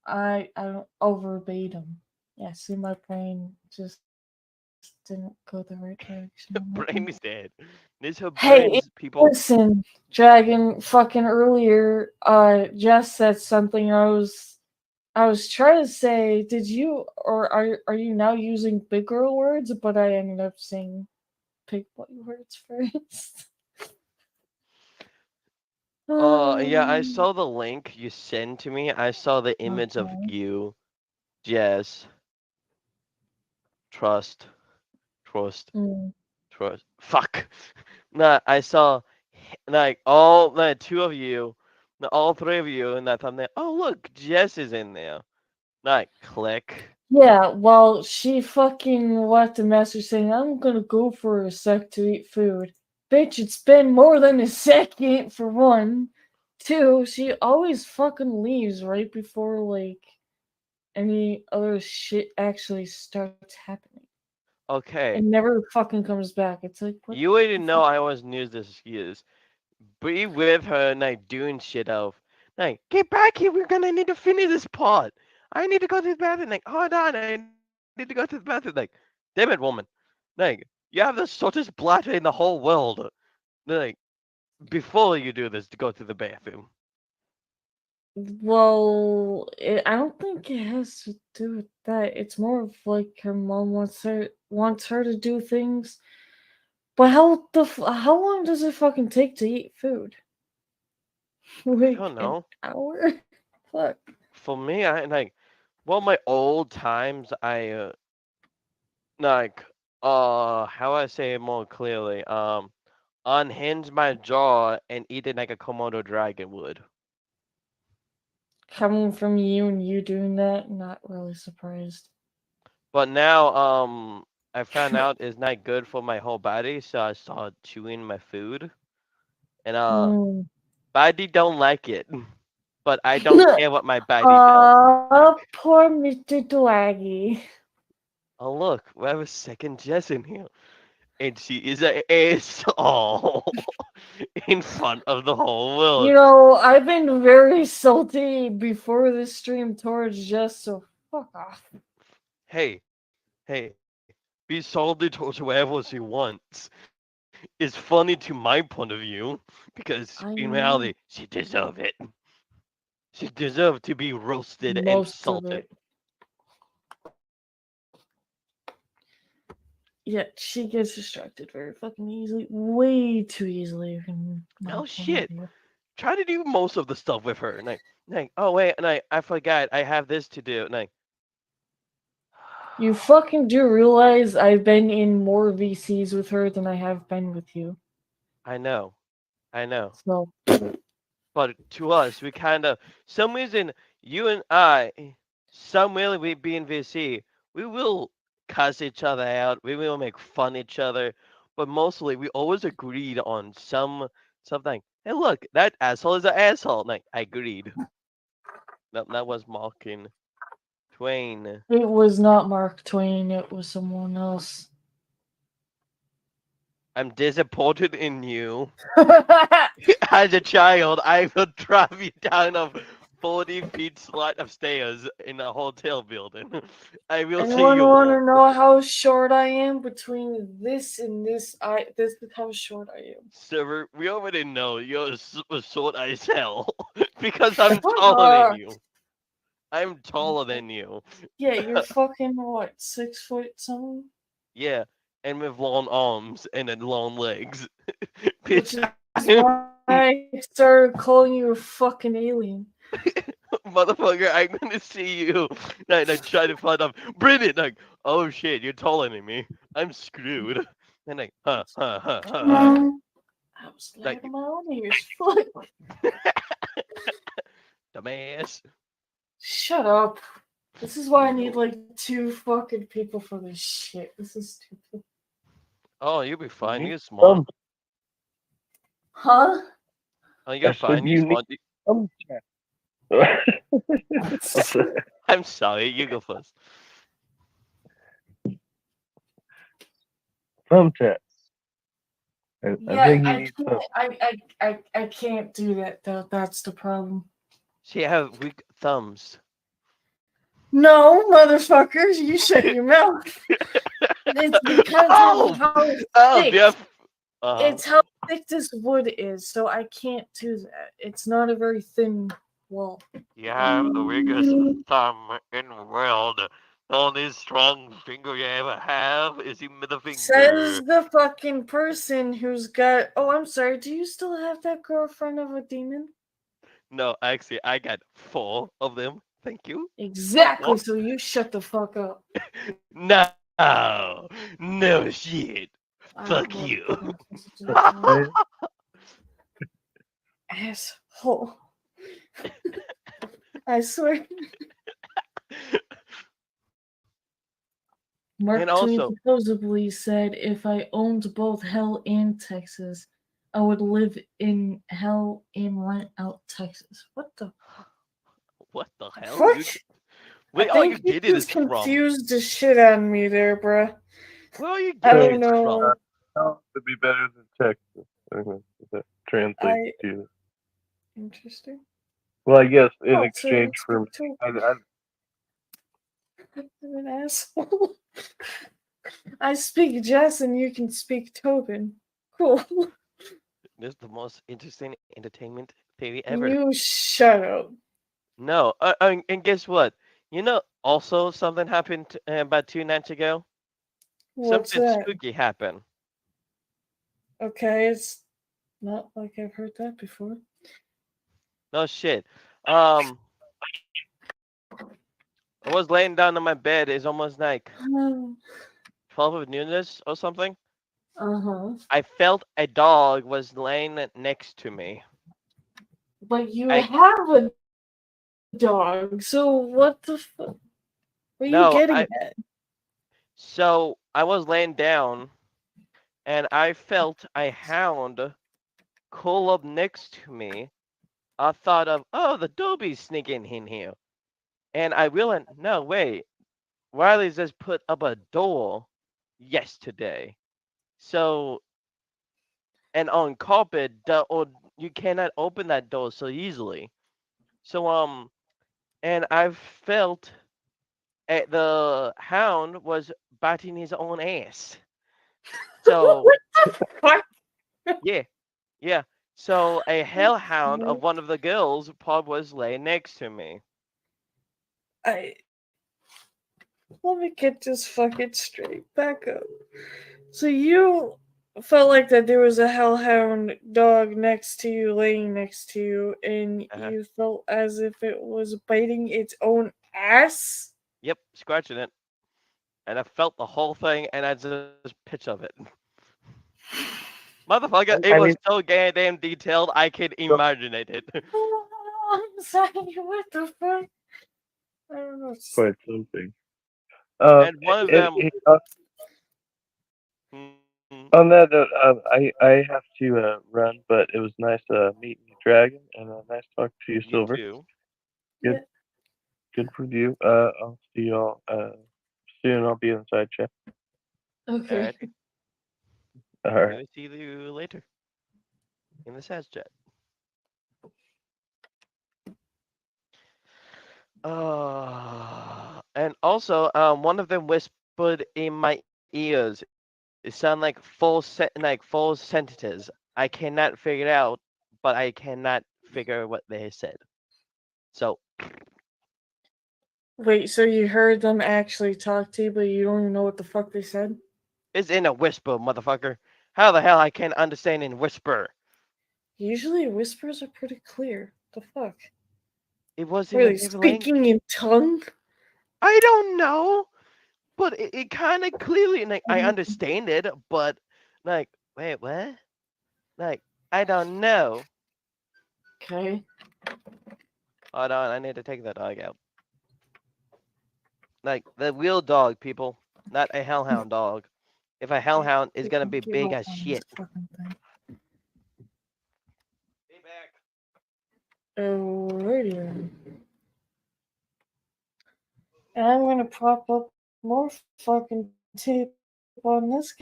I don't verbatim. Yeah, see, my brain just didn't go the right direction. on that Brain one. is dead. These are Hey, brains, people. listen, Dragon. Fucking earlier, Jess said something. I was trying to say, did you or are you now using big girl words? But I ended up saying big boy words first. Yeah, I saw the link you sent to me. I saw the image of Okay. you, Jess. Trust. Mm. Fuck. Nah, I saw like all the two of you, all three of you in that thumbnail. Oh look, Jess is in there. Like click. Yeah, well, she fucking left a message saying, I'm gonna go for a sec to eat food. Bitch, it's been more than a second, for one. Two, she always fucking leaves right before, like, any other shit actually starts happening. Okay. And never fucking comes back. It's like, what You already know I was news this years. Be with her and like doing shit of like get back here, we're gonna need to finish this part. I need to go to the bathroom. Like, hold on, I need to go to the bathroom. Like, damn it, woman. Like, you have the shortest bladder in the whole world. Like, before you do this, to go to the bathroom. Well, I don't think it has to do with that. It's more of like her mom wants her to do things. But how long does it fucking take to eat food? I Like don't an know. hour? Fuck. For me, I like, well, my old times, I like, how I say it more clearly, unhinge my jaw and eat it like a Komodo dragon would. Coming from you and you doing that, not really surprised. But now, I found out it's not good for my whole body, so I started chewing my food, and body don't like it, but I don't care what my body tells me. Poor Mr. Dwaggy. Oh look, we have a second Jess in here, and she is an asshole in front of the whole world. You know, I've been very salty before this stream towards Jess, so fuck off. Hey, be salty towards whoever she wants. It's funny to my point of view because I in know. reality, she deserves it. She deserves to be roasted and Most of salted. it. Yeah, she gets distracted very fucking easily. Way too easily. Oh shit! Try to do most of the stuff with her. Like, oh wait, and I forgot I have this to do. Like, You fucking do realize I've been in more VCs with her than I have been with you. I know. So. But to us, we kind of, some reason, you and I, some way we be in VC, we will cuss each other out. We will make fun of each other. But mostly, we always agreed on something. Hey, look, that asshole is an asshole. Like, I agreed. That was mocking Twain. It was not Mark Twain, it was someone else. I'm disappointed in you. As a child, I will drive you down a 40 feet flight of stairs in a hotel building. I will see Anyone you want to walk. know how short I am between this and this? This is how short I am. Sir, we already know you're as short as hell because I'm taller than you. I'm taller than you. Yeah, you're fucking what, 6 foot something? Yeah, and with long arms and then long legs. Which is why I started calling you a fucking alien. Motherfucker, I'm gonna see you. And I try to find out. Brilliant. Like, oh shit, you're taller than me. I'm screwed. And like, huh. I was Like, lying to my own ears. Fuck. dumbass. Shut up. This is why I need like 2 fucking people for this shit. This is stupid. Oh, you'll be fine. need You're smart. Huh? Oh, you're I fine. said You're you need smart. I'm sorry. You go first. thumbtacks. I Yeah, think you I need can't. some. I can't do that though. That's the problem. She have weak thumbs. No, motherfuckers, you shut your mouth. It's because Oh! of how Oh, thick. Jeff. It's how thick this wood is, so I can't do that. It's not a very thin wall. You have the weakest thumb in the world. The only strong finger you ever have is your middle finger. Says the fucking person who's got. Oh, I'm sorry. Do you still have that girlfriend of a demon? No, actually, I got 4 of them. Thank you. Exactly. So you shut the fuck up. No. No shit. Fuck will you. Asshole. I swear. Mark And Twain also- supposedly said, if I owned both hell and Texas, I would live in hell and rent out Texas. What the? What the hell? What? Wait, I all you think you did just is from. confused the shit out of me there, bruh. Where are you I getting don't it know. from? Hell would be better than Texas. That translates to. Interesting. Well, I guess in Oh, so exchange it's for. good too. I, I'm an asshole. I speak Jess and you can speak Tobin. Cool. This is the most interesting entertainment theory ever. You shut up. No, and guess what? You know, also something happened about 2 nights ago. What's Something that? spooky happened. Okay, it's not like I've heard that before. No shit. I was laying down on my bed. It's almost like 12 of noonish or something. Uh-huh. I felt a dog was laying next to me. But you I- have a dog, so what the fuck? What are you No, getting at? So I was laying down, and I felt a hound curl up next to me. I thought of, oh, the Dobie's sneaking in here. And I realized, no, wait. Riley just put up a door yesterday. So, and on carpet, or you cannot open that door so easily. So, and I felt the hound was biting his own ass. So, what? Yeah. So a hellhound of one of the girls' pub was laying next to me. Let me get this fucking straight. Back up. So you felt like that there was a hellhound dog next to you, laying next to you, and you felt as if it was biting its own ass? Yep, scratching it. And I felt the whole thing, and I just picture of it. Motherfucker, it was so goddamn detailed, I could imagine it. I'm sorry, what the fuck? I don't know. quite something. And one of them. On that note, I have to run, but it was nice meeting you, Dragon, and nice talking to you, Silver. Too. Good review. I'll see y'all soon. I'll be inside chat. Okay. All right. I'll see you later in the SAS chat. And also, one of them whispered in my ears. It sounded like full sentences. I cannot figure it out, but I cannot figure what they said. So. Wait, so you heard them actually talk to you, but you don't even know what the fuck they said? It's in a whisper, motherfucker. How the hell I can't understand in whisper? Usually whispers are pretty clear. The fuck? It was in Were a they different language. speaking in tongue? I don't know, but it kind of clearly, like, I understand it, but like, wait, what? Like, I don't know. Okay. Hold on, I need to take that dog out. Like the real dog, people, not a hellhound dog. If a hellhound is gonna be big as shit. Alrighty. And I'm gonna prop up more fucking tape on this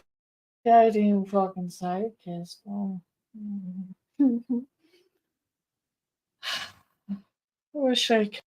goddamn fucking side, cause I wish I could.